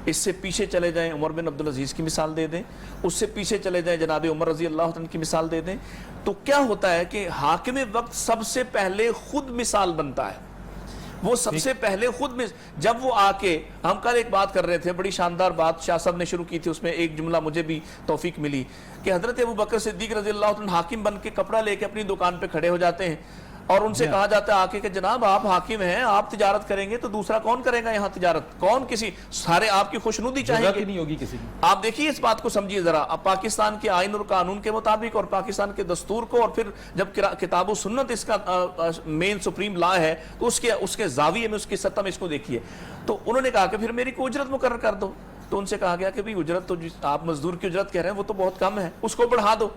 اس سے پیچھے چلے جائیں عمر بن عبدالعزیز کی مثال دے دیں, اس سے پیچھے چلے جائیں جناب عمر رضی اللہ عنہ کی مثال دے دیں, تو کیا ہوتا ہے کہ حاکم وقت سب سے پہلے خود مثال بنتا ہے. وہ سب سے پہلے خود جب وہ آ کے, ہم کل ایک بات کر رہے تھے, بڑی شاندار بات شاہ صاحب نے شروع کی تھی, اس میں ایک جملہ مجھے بھی توفیق ملی کہ حضرت ابوبکر صدیق رضی اللہ عنہ حاکم بن کے کپڑا لے کے اپنی دکان پہ کھڑے ہو جاتے ہیں, اور ان سے کہا جاتا ہے آ کے کہ جناب آپ حاکم ہیں, آپ تجارت کریں گے تو دوسرا کون کرے گا یہاں تجارت, کون, کسی, سارے آپ کی خوشنودی چاہیں گے, نہیں ہوگی کسی کی. آپ دیکھیے اس بات کو سمجھیے ذرا. اب پاکستان کے آئین اور قانون کے مطابق اور پاکستان کے دستور کو, اور پھر جب کتاب و سنت اس کا مین سپریم لا ہے, تو اس کے زاویے میں, اس کی سطح میں اس کو دیکھیے. تو انہوں نے کہا کہ پھر میری کو اجرت مقرر کر دو. تو ان سے کہا گیا کہ بھی اجرت تو آپ مزدور کی اجرت کہہ رہے ہیں وہ تو بہت کم ہے, اس کو بڑھا دو.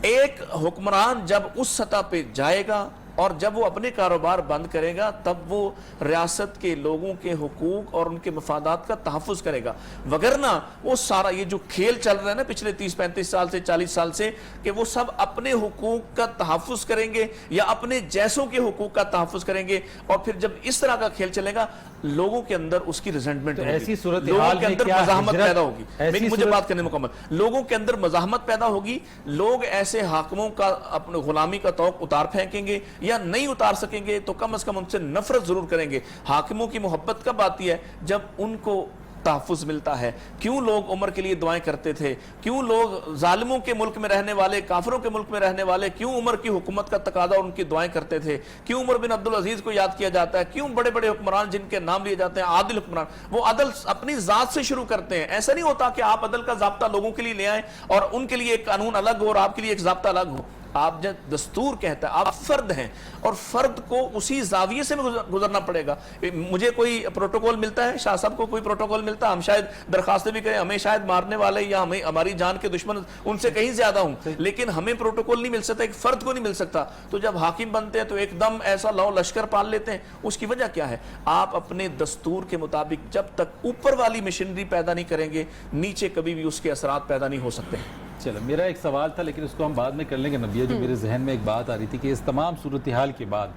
ایک حکمران جب اس سطح پہ جائے گا اور جب وہ اپنے کاروبار بند کرے گا, تب وہ ریاست کے لوگوں کے حقوق اور ان کے مفادات کا تحفظ کرے گا. وگرنہ وہ سارا یہ جو کھیل چل رہا ہے نا پچھلے 30-35 سال سے 40 سال سے, کہ وہ سب اپنے حقوق کا تحفظ کریں گے یا اپنے جیسوں کے حقوق کا تحفظ کریں گے, اور پھر جب اس طرح کا کھیل چلے گا, لوگوں کے اندر اس کی ریزنٹمنٹ ہوگی, ایسی صورتحال لوگوں کے میں اندر کیا مزاحمت ہجرت- پیدا ہوگی. مجھے بات کرنے مکمل, لوگوں کے اندر مزاحمت پیدا ہوگی, لوگ ایسے حاکموں کا اپنے غلامی کا توق اتار پھینکیں گے, یا نہیں اتار سکیں گے تو کم از کم ان سے نفرت ضرور کریں گے. حاکموں کی محبت کب آتی ہے؟ جب ان کو تحفظ ملتا ہے. کیوں لوگ عمر کے لیے دعائیں کرتے تھے, کیوں لوگ ظالموں کے ملک میں رہنے والے, کافروں کے ملک میں رہنے والے, کیوں عمر کی حکومت کا تقاضا اور ان کی دعائیں کرتے تھے, کیوں عمر بن عبدالعزیز کو یاد کیا جاتا ہے, کیوں بڑے بڑے حکمران جن کے نام لیے جاتے ہیں عادل حکمران, وہ عدل اپنی ذات سے شروع کرتے ہیں. ایسا نہیں ہوتا کہ آپ عدل کا ضابطہ لوگوں کے لیے لے آئیں اور ان کے لیے ایک قانون الگ ہو اور آپ کے لیے ایک ضابطہ الگ ہو. آپ جب دستور کہتا ہے, آپ فرد ہیں اور فرد کو اسی زاویے سے گزرنا پڑے گا. مجھے کوئی پروٹوکول ملتا ہے, شاہ صاحب کو کوئی پروٹوکول ملتا ہے, ہم شاید درخواستیں بھی کریں, ہمیں شاید مارنے والے یا ہماری جان کے دشمن ان سے کہیں زیادہ ہوں, لیکن ہمیں پروٹوکول نہیں مل سکتا, ایک فرد کو نہیں مل سکتا. تو جب حاکم بنتے ہیں تو ایک دم ایسا لو لشکر پال لیتے ہیں. اس کی وجہ کیا ہے؟ آپ اپنے دستور کے مطابق جب تک اوپر والی مشینری پیدا نہیں کریں گے, نیچے کبھی بھی اس کے اثرات پیدا نہیں ہو سکتے. چلو, میرا ایک سوال تھا لیکن اس کو ہم بعد میں کر لیں گے. نبیہ, جو میرے ذہن میں ایک بات آ رہی تھی کہ اس تمام صورتحال کے بعد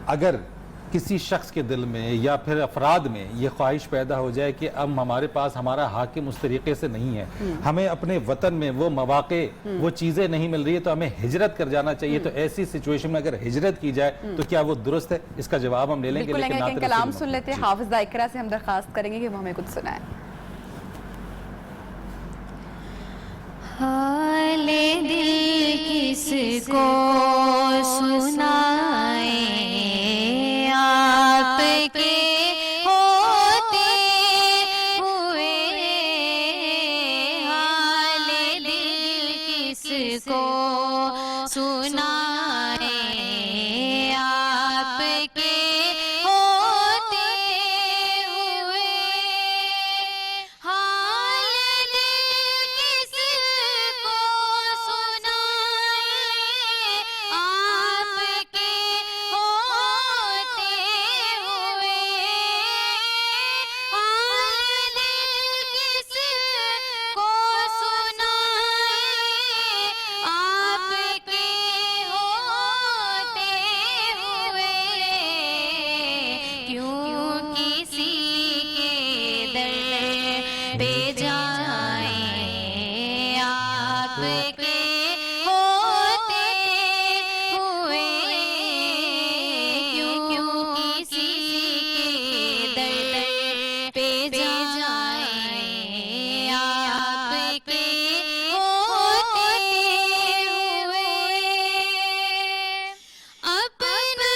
اگر کسی شخص کے دل میں یا پھر افراد میں یہ خواہش پیدا ہو جائے کہ اب ہمارے پاس ہمارا حاکم اس طریقے سے نہیں ہے, ہمیں اپنے وطن میں وہ مواقع, وہ چیزیں نہیں مل رہی ہے, تو ہمیں ہجرت کر جانا چاہیے, تو ایسی سچویشن میں اگر ہجرت کی جائے تو کیا وہ درست ہے؟ اس کا جواب ہم لے لیں گے, لیکن کلام سن لیتے ہیں. حافظ ذائقرہ سے ہم درخواست کریں گے کہ وہ ہمیں کچھ سنائیں. حال دل کس کو سنائیں, آپ کے ہوتے ہوئے, حال دل کس کو سنائیں, آپ کے ہوتے ہوئے, حال دل کس کو سنائیں, آپ کے ہوتے ہوئے, حال دل کس کو سنائیں, آپ کے ہوتے ہوئے, کیوں کسی کے در پہ جائیں, آپ کے ہوتے ہوئے, کیوں کسی کے در پہ جائیں, آپ کے ہوتے ہوئے, اپنا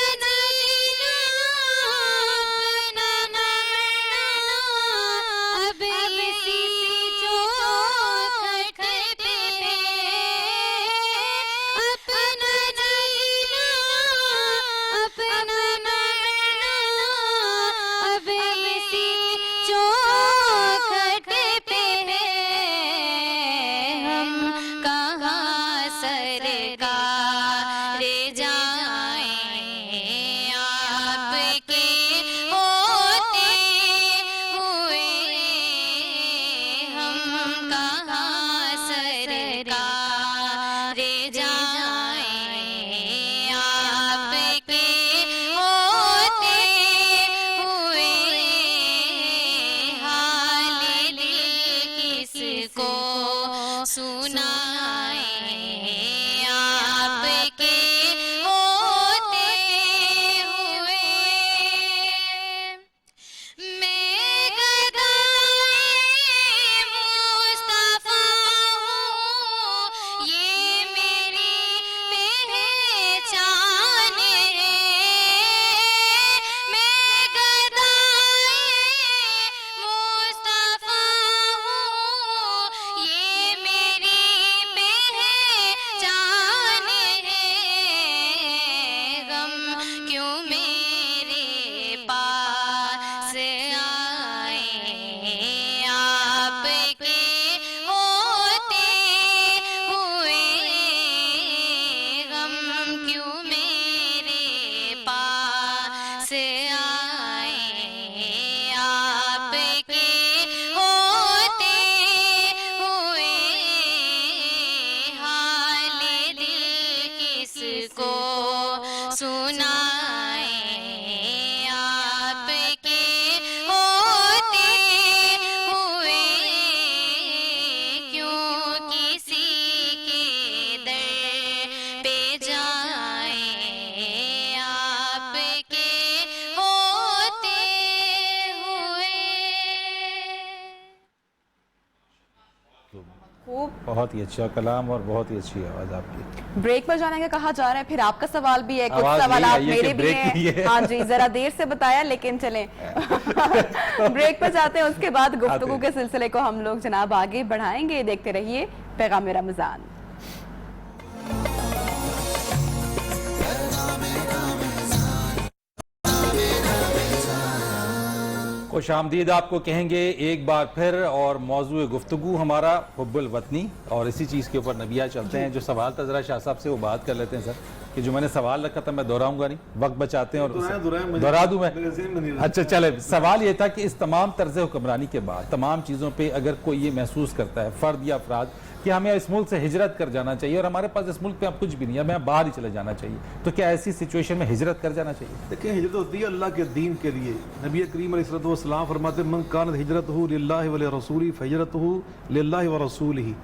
बहुत ही अच्छा कलाम और बहुत ही अच्छी आवाज़ आपकी। ब्रेक पर जाने का कहा जा रहा है, फिर आपका सवाल भी है, कुछ आवाज़ सवाल यही आई है मेरे कि भी ब्रेक भी हैं। है। हाँ जी, जरा देर से बताया लेकिन चलें ब्रेक पर जाते हैं, उसके बाद गुफ्तगू के सिलसिले को हम लोग जनाब आगे बढ़ाएंगे। देखते रहिए पैगाम रमजान। खुश आमदीद आपको कहेंगे एक बार फिर, और मौजूद गुफ्तगू हमारा हुब्बुल वतनी, और इसी चीज़ के ऊपर नबिया चलते हैं। जो सवाल था ज़रा शाह साहब से वो बात कर लेते हैं सर, कि जो मैंने सवाल रखा था मैं दोहराऊंगा नहीं, वक्त बचाते हैं और दोहरा दूं मैं। अच्छा चले, सवाल ये था कि इस तमाम तर्ज हुक्मरानी के बाद तमाम चीज़ों पर अगर कोई ये महसूस करता है, फ़र्द या अफराद, कि हमें इस मुल्क से हिजरत कर जाना चाहिए और हमारे पास इस मुल्क पे अब कुछ भी नहीं है, हमें बाहर ही चले जाना चाहिए, तो क्या ऐसी सिचुएशन में हिजरत कर जाना चाहिए? देखिए, हिजरत होती है अल्लाह के दीन के लिए। नबी करीम अलैहिस्सलाम फरमाते मन कानत हिजरतहु लिल्लाहि व लिरसूली फहिजरतहु लिल्लाहि व रसूलिही।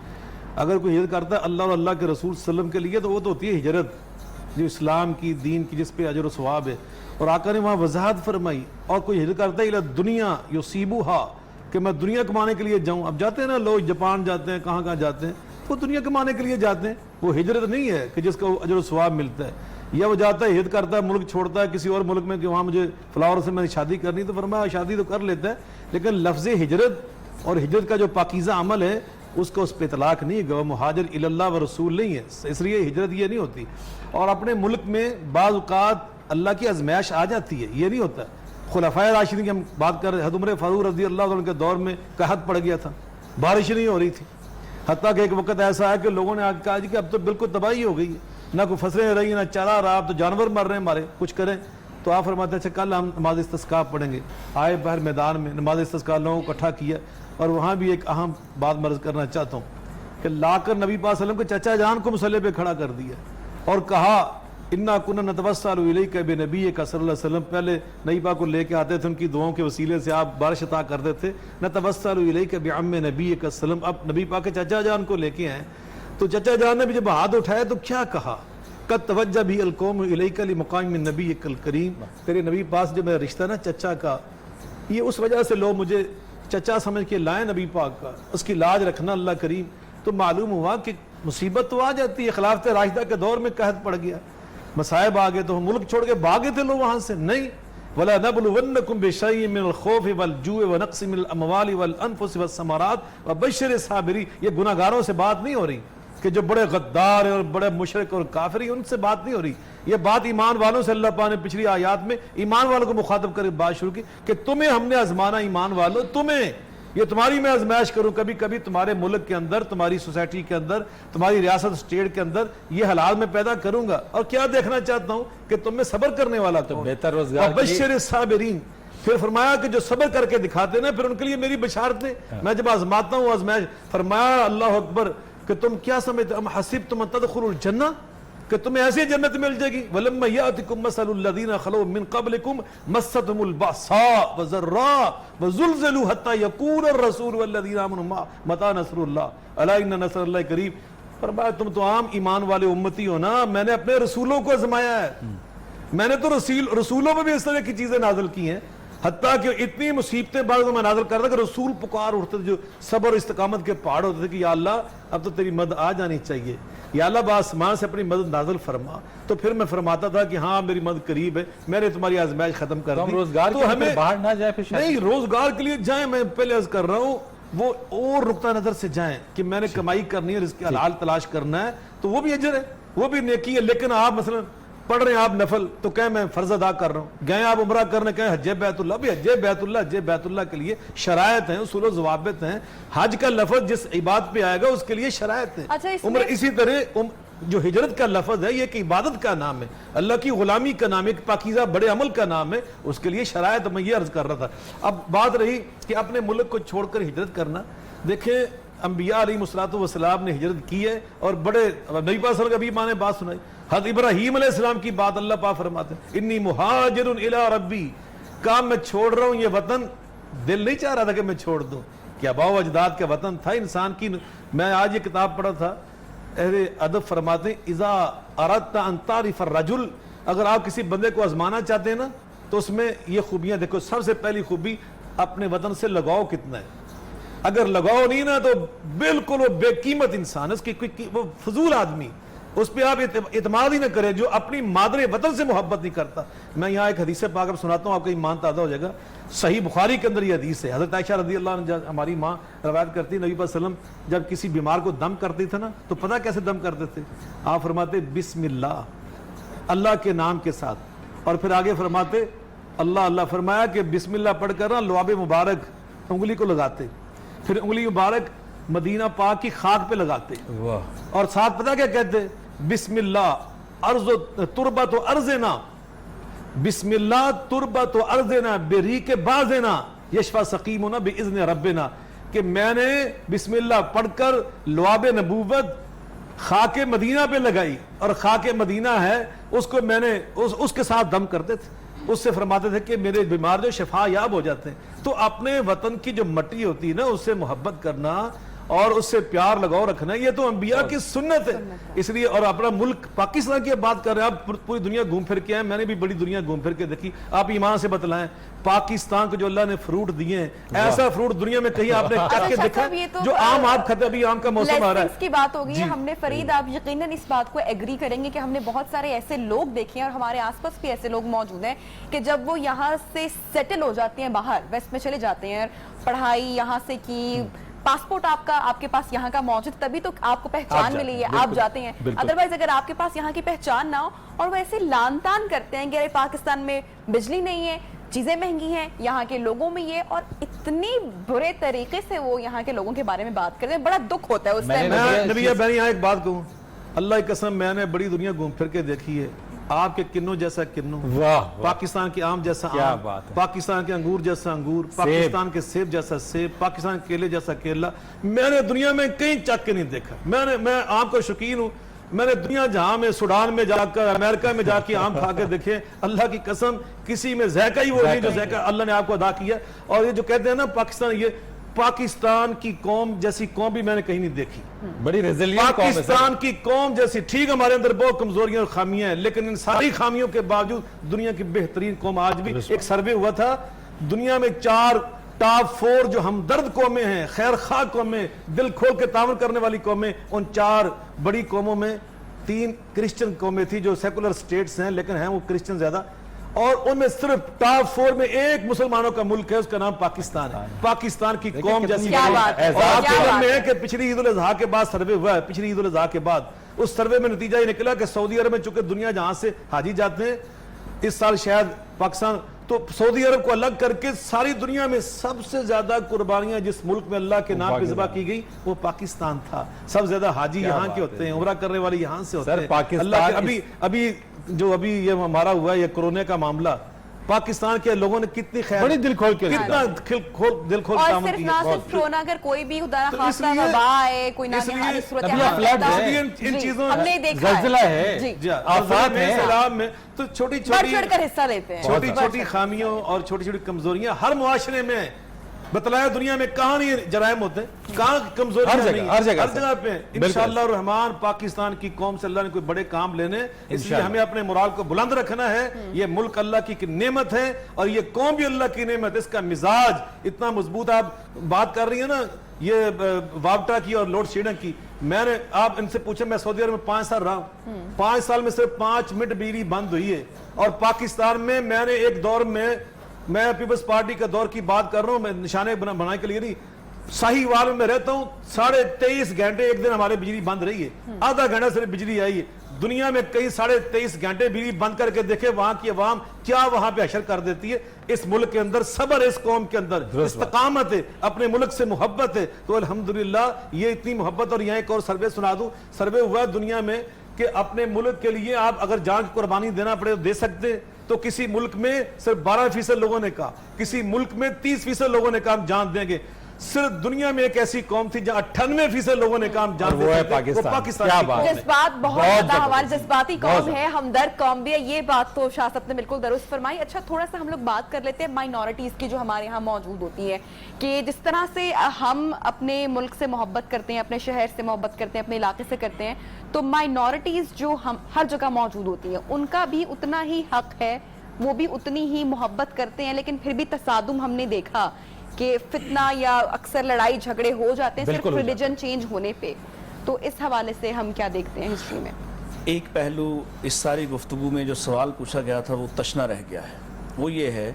अगर कोई हिजरत करता है अल्लाह और अल्लाह के रसूल सल्लम के लिए, तो वो तो होती है हिजरत, जो इस्लाम की, दीन की, जिस पे अजर व सवाब है। और आका ने वहाँ वजाहत फरमाई। और कोई हिजरत करता है इला दुनिया युसीबुहा, कि मैं दुनिया कमाने के लिए जाऊँ। अब जाते हैं ना लोग, जापान जाते हैं, कहाँ कहाँ जाते हैं, वो दुनिया कमाने के लिए जाते हैं। वो हिजरत नहीं है कि जिसका अजर व सवाब मिलता है। या वो जाता है, हिजरत करता है, मुल्क छोड़ता है किसी और मुल्क में कि वहाँ मुझे फ्लावर से मैंने शादी करनी, तो फरमाया शादी तो कर लेता है, लेकिन लफ्ज़ हिजरत और हिजरत का जो पाकीज़ा अमल है उसका उस पर इतलाक़ नहीं है। मुहाजिर इल्लल्लाह व रसूल नहीं है, इसलिए हिजरत ये नहीं होती। और अपने मुल्क में बाज़ औक़ात अल्लाह की आज़माइश आ जाती है, ये नहीं होता। खुलफ़ाए राशिदीन की हम बात कर रहे हैं, उमर फ़ारूक रज़ी अल्लाह अन्हु के दौर में कहत पड़ गया था, बारिश नहीं हो रही थी। हत्ता कि एक वक्त ऐसा है कि लोगों ने आगे कहा कि अब तो बिल्कुल तबाही हो गई है, ना कोई फसलें रही, ना चारा रहा, अब तो जानवर मर रहे हैं हमारे, कुछ करें। तो आप फरमाते हैं अच्छा कल हम नमाज इस्तिस्का पढ़ेंगे। आए बाहर मैदान में नमाज इस्तिस्का लोगों को इकट्ठा किया। और वहाँ भी एक अहम बात मर्ज करना चाहता हूँ कि लाकर नबी पाक सल्लल्लाहु अलैहि वसल्लम के चचा जान को मुसल्ले पे खड़ा कर दिया और कहा इन्ना कुन्ना नतवस्सलु इलैका बिनबिय्यिका सल्लल्लाहु अलैहि वसल्लम। पहले नबी पाक को लेके आते थे, उनकी दुआओं के वसीले से आप बारिश अता करते थे। नतवस्सलु इलैका बिअम्मि नबिय्यिका सल्लम। अब नबी पाक के चचा जान को लेके आए, तो चचा जान ने भी जब हाथ उठाया तो क्या कहा, कद तवज्जा भी अलकौम इलैका लिमक़ाम नबिय्यिकल करीम। तेरे नबी पास जो मेरा रिश्ता ना चचा का, ये उस वजह से लोग मुझे चचा समझ के लाए नबी पाक का, उसकी लाज रखना अल्लाह करीम। तो मालूम हुआ कि मुसीबत तो आ जाती है। खिलाफत राशिदा के दौर में कहत पड़ गया, मसाइब आ गए, तो मुल्क छोड़ के भागे थे लोग वहां से। नहीं, वला नबलुवन्नकुम बिशैइन मिनल खौफि वल जूइ व नक़्सिन मिनल अमवालि वल अनफुसि वस समारात व बश्शिरिस साबिरीन। ये गुनाहगारों से बात नहीं हो रही कि जो बड़े गद्दार हैं और बड़े मुशरिक और काफिर हैं, उनसे बात नहीं हो रही। ये बात ईमान वालों से अल्लाह पाक ने पिछली आयत में ईमान वालों को मुखातब करके बात शुरू की कि तुम्हें हमने आजमाना, ईमान वालों तुम्हें, ये तुम्हारी मैं आजमाइश करूं। कभी कभी तुम्हारे मुल्क के अंदर, तुम्हारी सोसाइटी के अंदर, तुम्हारी रियासत स्टेट के अंदर ये हालात में पैदा करूंगा। और क्या देखना चाहता हूं कि तुम में सब्र करने वाला तो बेहतर रोजगार बश्शिर साबिरीन। फिर फरमाया कि जो सब्र करके दिखाते ना, फिर उनके लिए मेरी बशारतें। मैं जब आजमाता हूँ आजमाइश, फरमाया अल्लाह अकबर कि तुम क्या समझते, हम हसीब तुम तदखुलुल जन्नह, कि तुम्हें ऐसी जन्नत मिल जाएगी। वलम्मा यातिकुम मसलुल लज़ीना खलू मिन क़ब्लिकुम मस्सतहुमुल बअसा व ज़र्रा व ज़ुलज़िलू हत्ता यक़ूल अर्रसूल वल्लज़ीना आमनू मता नस्रुल्लाह अला इन्ना नस्रल्लाहि क़रीब। फरमाया तुम तो आम ईमान वाले उम्मती हो ना, मैंने अपने रसूलों को आज़माया है, मैंने तो रसूलों पर भी इस तरह की चीजें नाज़िल की हैं। हत्ता कि इतनी मुसीबतें बाद में नाज़िल कर रहा कि रसूल पुकार उठते थे, जो सब्र और इस्तिकामत के पहाड़ होते थे कि या अल्लाह अब तो तेरी मदद आ जानी चाहिए, या अल्लाह आसमान से अपनी मदद नाज़िल फरमा। तो फिर मैं फरमाता था कि हाँ मेरी मदद करीब है, मैंने तुम्हारी आजमाइश खत्म कर दी। रोजगार तो के लिए हमें बाहर ना जाए, फिर नहीं, रोजगार के लिए जाए, मैं पहले अर्ज कर रहा हूँ वो और नुक्ता नजर से जाएं कि मैंने कमाई करनी है, रिज़्क़ हलाल तलाश करना है, तो वो भी अजर है, वो भी नेकी है। लेकिन आप मसलन पढ़ रहे हैं आप नफल, तो कहें मैं फर्ज अदा कर रहा हूँ, गए आप उमरा करने, कहें हज बैतुल्लाह, भी हज बैतुल्लाह के लिए शरायत हैं, उसूल ज़वाबित हैं। हज का लफ्ज जिस इबादत पे आएगा उसके लिए शरायत है। अच्छा, उम्र इसी तरह जो हिजरत का लफ्ज है ये एक इबादत का नाम है, अल्लाह की गुलामी का नाम है, एक पाकीज़ा बड़े अमल का नाम है, उसके लिए शरायत मैं ये अर्ज कर रहा था। अब बात रही कि अपने मुल्क को छोड़कर हिजरत करना। देखें अंबिया अलैहिस्सलातु वस्सलाम ने हिजरत की है और बड़े नबी पाक सल्लल्लाहु अलैहि वसल्लम कभी माने बात सुनाई। हज़रत इब्राहीम अलैहिस्सलाम की बात अल्लाह पाक फरमाते हैं, इन्नी मुहाजिरुन इला रब्बी, काम मैं छोड़ रहा हूँ ये वतन, दिल नहीं चाह रहा था कि मैं छोड़ दूँ, क्या बाओ अजदाद का वतन था इंसान की। मैं आज ये किताब पढ़ा था, अहले अदब फरमाते हैं इज़ा अरदता अन तारिफ़ अर्रजुल, अगर आप किसी बंदे को आजमाना चाहते हैं ना तो उसमें ये खूबियाँ देखो। सबसे पहली खूबी, अपने वतन से लगाव कितना है। अगर लगाओ नहीं ना तो बिल्कुल वो बेकीमत इंसान है, उसकी वो फजूल आदमी, उस पर आप इतमाद ही ना करें जो अपनी मादरे वतन से मोहब्बत नहीं करता। मैं यहाँ एक हदीस पाक सुनाता हूँ, आपका ईमान ताज़ा हो जाएगा। सही बुखारी के अंदर ये हदीस है। हज़रत आयशा रज़ी अल्लाह अन्हा, हमारी माँ रवायत करती, नबी वसल्लम जब किसी बीमार को दम करते थे ना, तो पता कैसे दम करते थे? आप फरमाते बिस्मिल्लाह, अल्लाह के नाम के साथ, और फिर आगे फरमाते अल्लाह अल्लाह। फरमाया कि बिस्मिल्लाह पढ़कर ना लुआब मुबारक उंगली को लगाते, फिर उंगली मुबारक मदीना पाक की खाक पे लगाते, वाह। और साथ पता क्या कहते? बिस्मिल्लाह अर्ज़ तुरबत अर्ज़ना, बिस्मिल्लाह तुरबत अर्ज़ना बेरी के बाज़ना यशफा सकीमुना बिइज़्नि रब्बिना, कि मैंने बिस्मिल्लाह पढ़कर लुआब नबूवत खाके मदीना पे लगाई, और खाके मदीना है उसको मैंने उसके साथ दम करते थे, उससे फरमाते थे कि मेरे बीमार जो शिफा याब हो जाते हैं। तो अपने वतन की जो मट्टी होती है ना, उससे मोहब्बत करना और उससे प्यार लगाओ रखना, ये तो अंबिया की सुन्नत है। इसलिए, और अपना मुल्क पाकिस्तान की बात कर रहे हैं, आप पूरी दुनिया घूम फिर के आए, मैंने भी बड़ी दुनिया घूम फिर के देखी। आप ईमान से बतलाएं, पाकिस्तान को जो अल्लाह ने फ्रूट दिए हैं, ऐसा फ्रूट दुनिया में कहीं आपने करके देखा तो जो आम आप खाते? अभी आम का मौसम आ रहा है की बात होगी हमने। फरीद, आप यकीनन इस बात को एग्री करेंगे कि हमने बहुत सारे ऐसे लोग देखे हैं और हमारे आसपास भी ऐसे लोग मौजूद हैं कि जब वो यहाँ से सेटल हो जाते हैं, बाहर वेस्ट में चले जाते हैं, पढ़ाई यहाँ से की, पासपोर्ट आपके पास यहाँ का मौजूद, तभी तो आपको पहचान मिली है, आप जाते हैं। अदरवाइज अगर आपके पास यहाँ की पहचान ना हो और वो ऐसे लान तान करते हैं कि अरे पाकिस्तान में बिजली नहीं है, चीजें महंगी हैं, यहाँ के लोगों में ये, और इतनी बुरे तरीके से वो यहाँ के लोगों के बारे में बात करते हैं, बड़ा दुख होता है उस टाइम। मैं यहाँ एक बात कहूँ, अल्लाह की कसम, मैंने बड़ी दुनिया घूम फिर के देखी है। आपके किन्नू जैसा किन्नू, वाह, पाकिस्तान के आम जैसा क्या आम, बात है। पाकिस्तान के अंगूर जैसा अंगूर, पाकिस्तान के सेब जैसा सेब, पाकिस्तान के केले जैसा केला, मैंने दुनिया में कहीं चक के नहीं देखा। मैं आम का शौकीन हूँ, मैंने दुनिया जहां में, सूडान में जाकर, अमेरिका में जाके आम खा के देखे, अल्लाह की कसम किसी में जायका ही वो नहीं जो जायका अल्लाह ने आपको अदा किया। और ये जो कहते हैं ना पाकिस्तान, ये पाकिस्तान की कौम जैसी कौम भी मैंने कहीं नहीं देखी। बड़ी रेजिलिएंट कौम है सर। पाकिस्तान की कौम जैसी, ठीक हमारे अंदर बहुत कमजोरियां और खामियां हैं, लेकिन इन सारी खामियों के बावजूद दुनिया की बेहतरीन कौम आज भी। एक सर्वे हुआ था, दुनिया में 4 टॉप 4 जो हमदर्द कौमें हैं, खैर खा कौमें, दिल खोल के तावन करने वाली कौमें, उन 4 बड़ी कौमों में 3 क्रिश्चियन कौमें थी जो सेकुलर स्टेट्स हैं, लेकिन हैं वो क्रिश्चियन ज्यादा, और उनमें सिर्फ टॉप 4 में एक मुसलमानों का मुल्क है, उसका नाम पाकिस्तान है। पाकिस्तान की कौम जैसी क्या बात है, और आपके क्या मन बात में है। है कि पिछली ईद उल अजहा के बाद सर्वे हुआ है, पिछली ईद उल अजहा के बाद उस सर्वे में नतीजा ये निकला कि सऊदी अरब में चूंकि दुनिया जहां से हाजी जाते हैं, इस साल शायद पाकिस्तान, तो सऊदी अरब को अलग करके सारी दुनिया में सबसे ज्यादा कुर्बानियां जिस मुल्क में अल्लाह के नाम पे ज़िबा की गई वो पाकिस्तान था। सबसे ज्यादा हाजी यहाँ के होते हैं, उम्रा करने वाले यहाँ से होते हैं। पाकिस्तान अभी ये हमारा हुआ है, ये कोरोना का मामला, पाकिस्तान के लोगों ने कितनी खैर, बड़ी दिल खोल के कितना दिल खोल और काम सिर्फ किया। ना सिर्फ कोरोना, अगर कोई भी खुदा तो खासा इसलिए- वबा है, कोई ना इसलिए- निहाली सूरत अभी हाल फ्लड होता है, इन चीजों हमने देखा ज़लज़ला है, जी, जी, आफात में, है, सैलाब में, तो छोटी बढ़ छोटी चढ़ कर हिस्सा लेते हैं। छोटी छोटी खामियों और छोटी छोटी कमजोरियां हर मुआशरे में बतलाया, दुनिया में कहां नहीं जराइम होते, कहां कमजोरियां हर जगह, नहीं, हर जगह पे। इंशाअल्लाह रहमान पाकिस्तान की कौम से अल्लाह ने कोई बड़े काम लेने, इसलिए हमें अपने मोराल को बुलंद रखना है। ये मुल्क अल्लाह की नेमत है और ये कौम भी अल्लाह की नेमत है। इसका मिजाज इतना मजबूत, आप बात कर रही है ना ये वावटा की और लोड शेडिंग की, मैंने आप इनसे पूछा, मैं सऊदी अरब में 5 साल रहा हूं, 5 साल में सिर्फ 5 मिनट बिजली बंद हुई है। और पाकिस्तान में मैंने एक दौर में, मैं पीपल्स पार्टी का दौर की बात कर रहा हूं, मैं निशाने बनाने के लिए नहीं, साहिवाल में रहता हूं, 23.5 घंटे एक दिन हमारे बिजली बंद रही है, आधा घंटा सिर्फ बिजली आई है। दुनिया में कई 23.5 घंटे बिजली बंद करके देखे, वहां की आवाम क्या वहां पे हशर कर देती है। इस मुल्क के अंदर सब्र है, इस कौम के अंदर इस्तकामत है, अपने मुल्क से मोहब्बत है। तो अल्हम्दुलिल्लाह ये इतनी मोहब्बत। और यहाँ एक और सर्वे सुना दूं, सर्वे हुआ दुनिया में कि अपने मुल्क के लिए आप अगर जान की कुर्बानी देना पड़े तो दे सकते। तो किसी मुल्क में सिर्फ 12% लोगों ने कहा, किसी मुल्क में 30% लोगों ने कहा हम जान देंगे। सिर्फ दुनिया में एक ऐसी कौम थी जहां 98% लोगों ने काम जान वो है पाकिस्तान। क्या बात है। जज्बात बहुत ज्यादा, हमारी जज्बाती कौम बहुत है, हमदर्द कौम भी है, ये बात तो शाह साहब ने बिल्कुल दुरुस्त फरमाई। अच्छा, थोड़ा सा हम लोग बात कर लेते हैं माइनॉरिटीज की जो हमारे यहाँ मौजूद होती है, कि जिस तरह से हम अपने मुल्क से मोहब्बत करते हैं, अपने शहर से मोहब्बत करते हैं, अपने इलाके से करते हैं, तो माइनॉरिटीज जो हम हर जगह मौजूद होती है उनका भी उतना ही हक है, वो भी उतनी ही मोहब्बत करते हैं। लेकिन फिर भी तसादुम हमने देखा کہ فتنہ یا اکثر لڑائی جھگڑے ہو جاتے ہیں صرف بالکل ہو جاتے ریلیجن چینج ہونے پہ، تو اس حوالے سے ہم کیا دیکھتے ہیں ہسٹری میں؟ ایک پہلو اس ساری گفتگو میں جو سوال پوچھا گیا تھا وہ تشنا رہ گیا ہے، وہ یہ ہے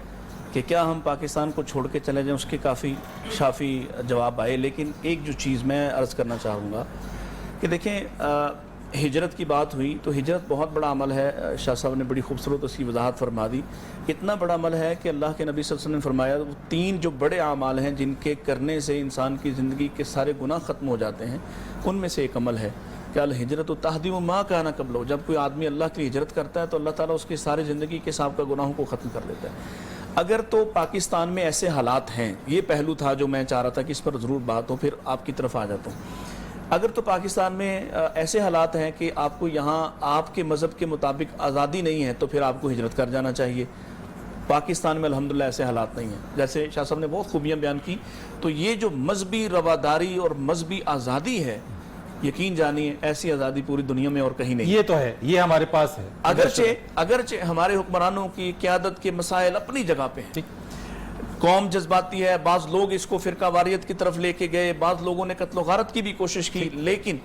کہ کیا ہم پاکستان کو چھوڑ کے چلے جائیں. اس کے کافی شافی جواب آئے، لیکن ایک جو چیز میں عرض کرنا چاہوں گا کہ دیکھیں ہجرت کی بات ہوئی تو ہجرت بہت بڑا عمل ہے. شاہ صاحب نے بڑی خوبصورت اس کی وضاحت فرما دی. اتنا بڑا عمل ہے کہ اللہ کے نبی صلی اللہ علیہ وسلم نے فرمایا وہ 3 جو بڑے اعمال ہیں جن کے کرنے سے انسان کی زندگی کے سارے گناہ ختم ہو جاتے ہیں، ان میں سے ایک عمل ہے کہ الہجرت و تہدیم ما کان قبلہ. جب کوئی آدمی اللہ کے لیے ہجرت کرتا ہے تو اللہ تعالیٰ اس کی ساری زندگی کے سابقہ گناہوں کو ختم کر دیتا ہے. اگر تو پاکستان میں ایسے حالات ہیں، یہ پہلو تھا جو میں چاہ رہا تھا کہ اس پر ضرور بات ہو، پھر آپ کی طرف آ جاتا ہوں. اگر تو پاکستان میں ایسے حالات ہیں کہ آپ کو یہاں آپ کے مذہب کے مطابق آزادی نہیں ہے تو پھر آپ کو ہجرت کر جانا چاہیے. پاکستان میں الحمدللہ ایسے حالات نہیں ہیں. جیسے شاہ صاحب نے بہت خوبیاں بیان کی، تو یہ جو مذہبی رواداری اور مذہبی آزادی ہے، یقین جانیے ایسی آزادی پوری دنیا میں اور کہیں نہیں. یہ تو ہے، یہ ہمارے پاس ہے. اگرچہ ہمارے حکمرانوں کی قیادت کے مسائل اپنی جگہ پہ ہیں. قوم جذباتی ہے، بعض لوگ اس کو فرقہ واریت کی طرف لے کے گئے، بعض لوگوں نے قتل و غارت کی بھی کوشش کی، لیکن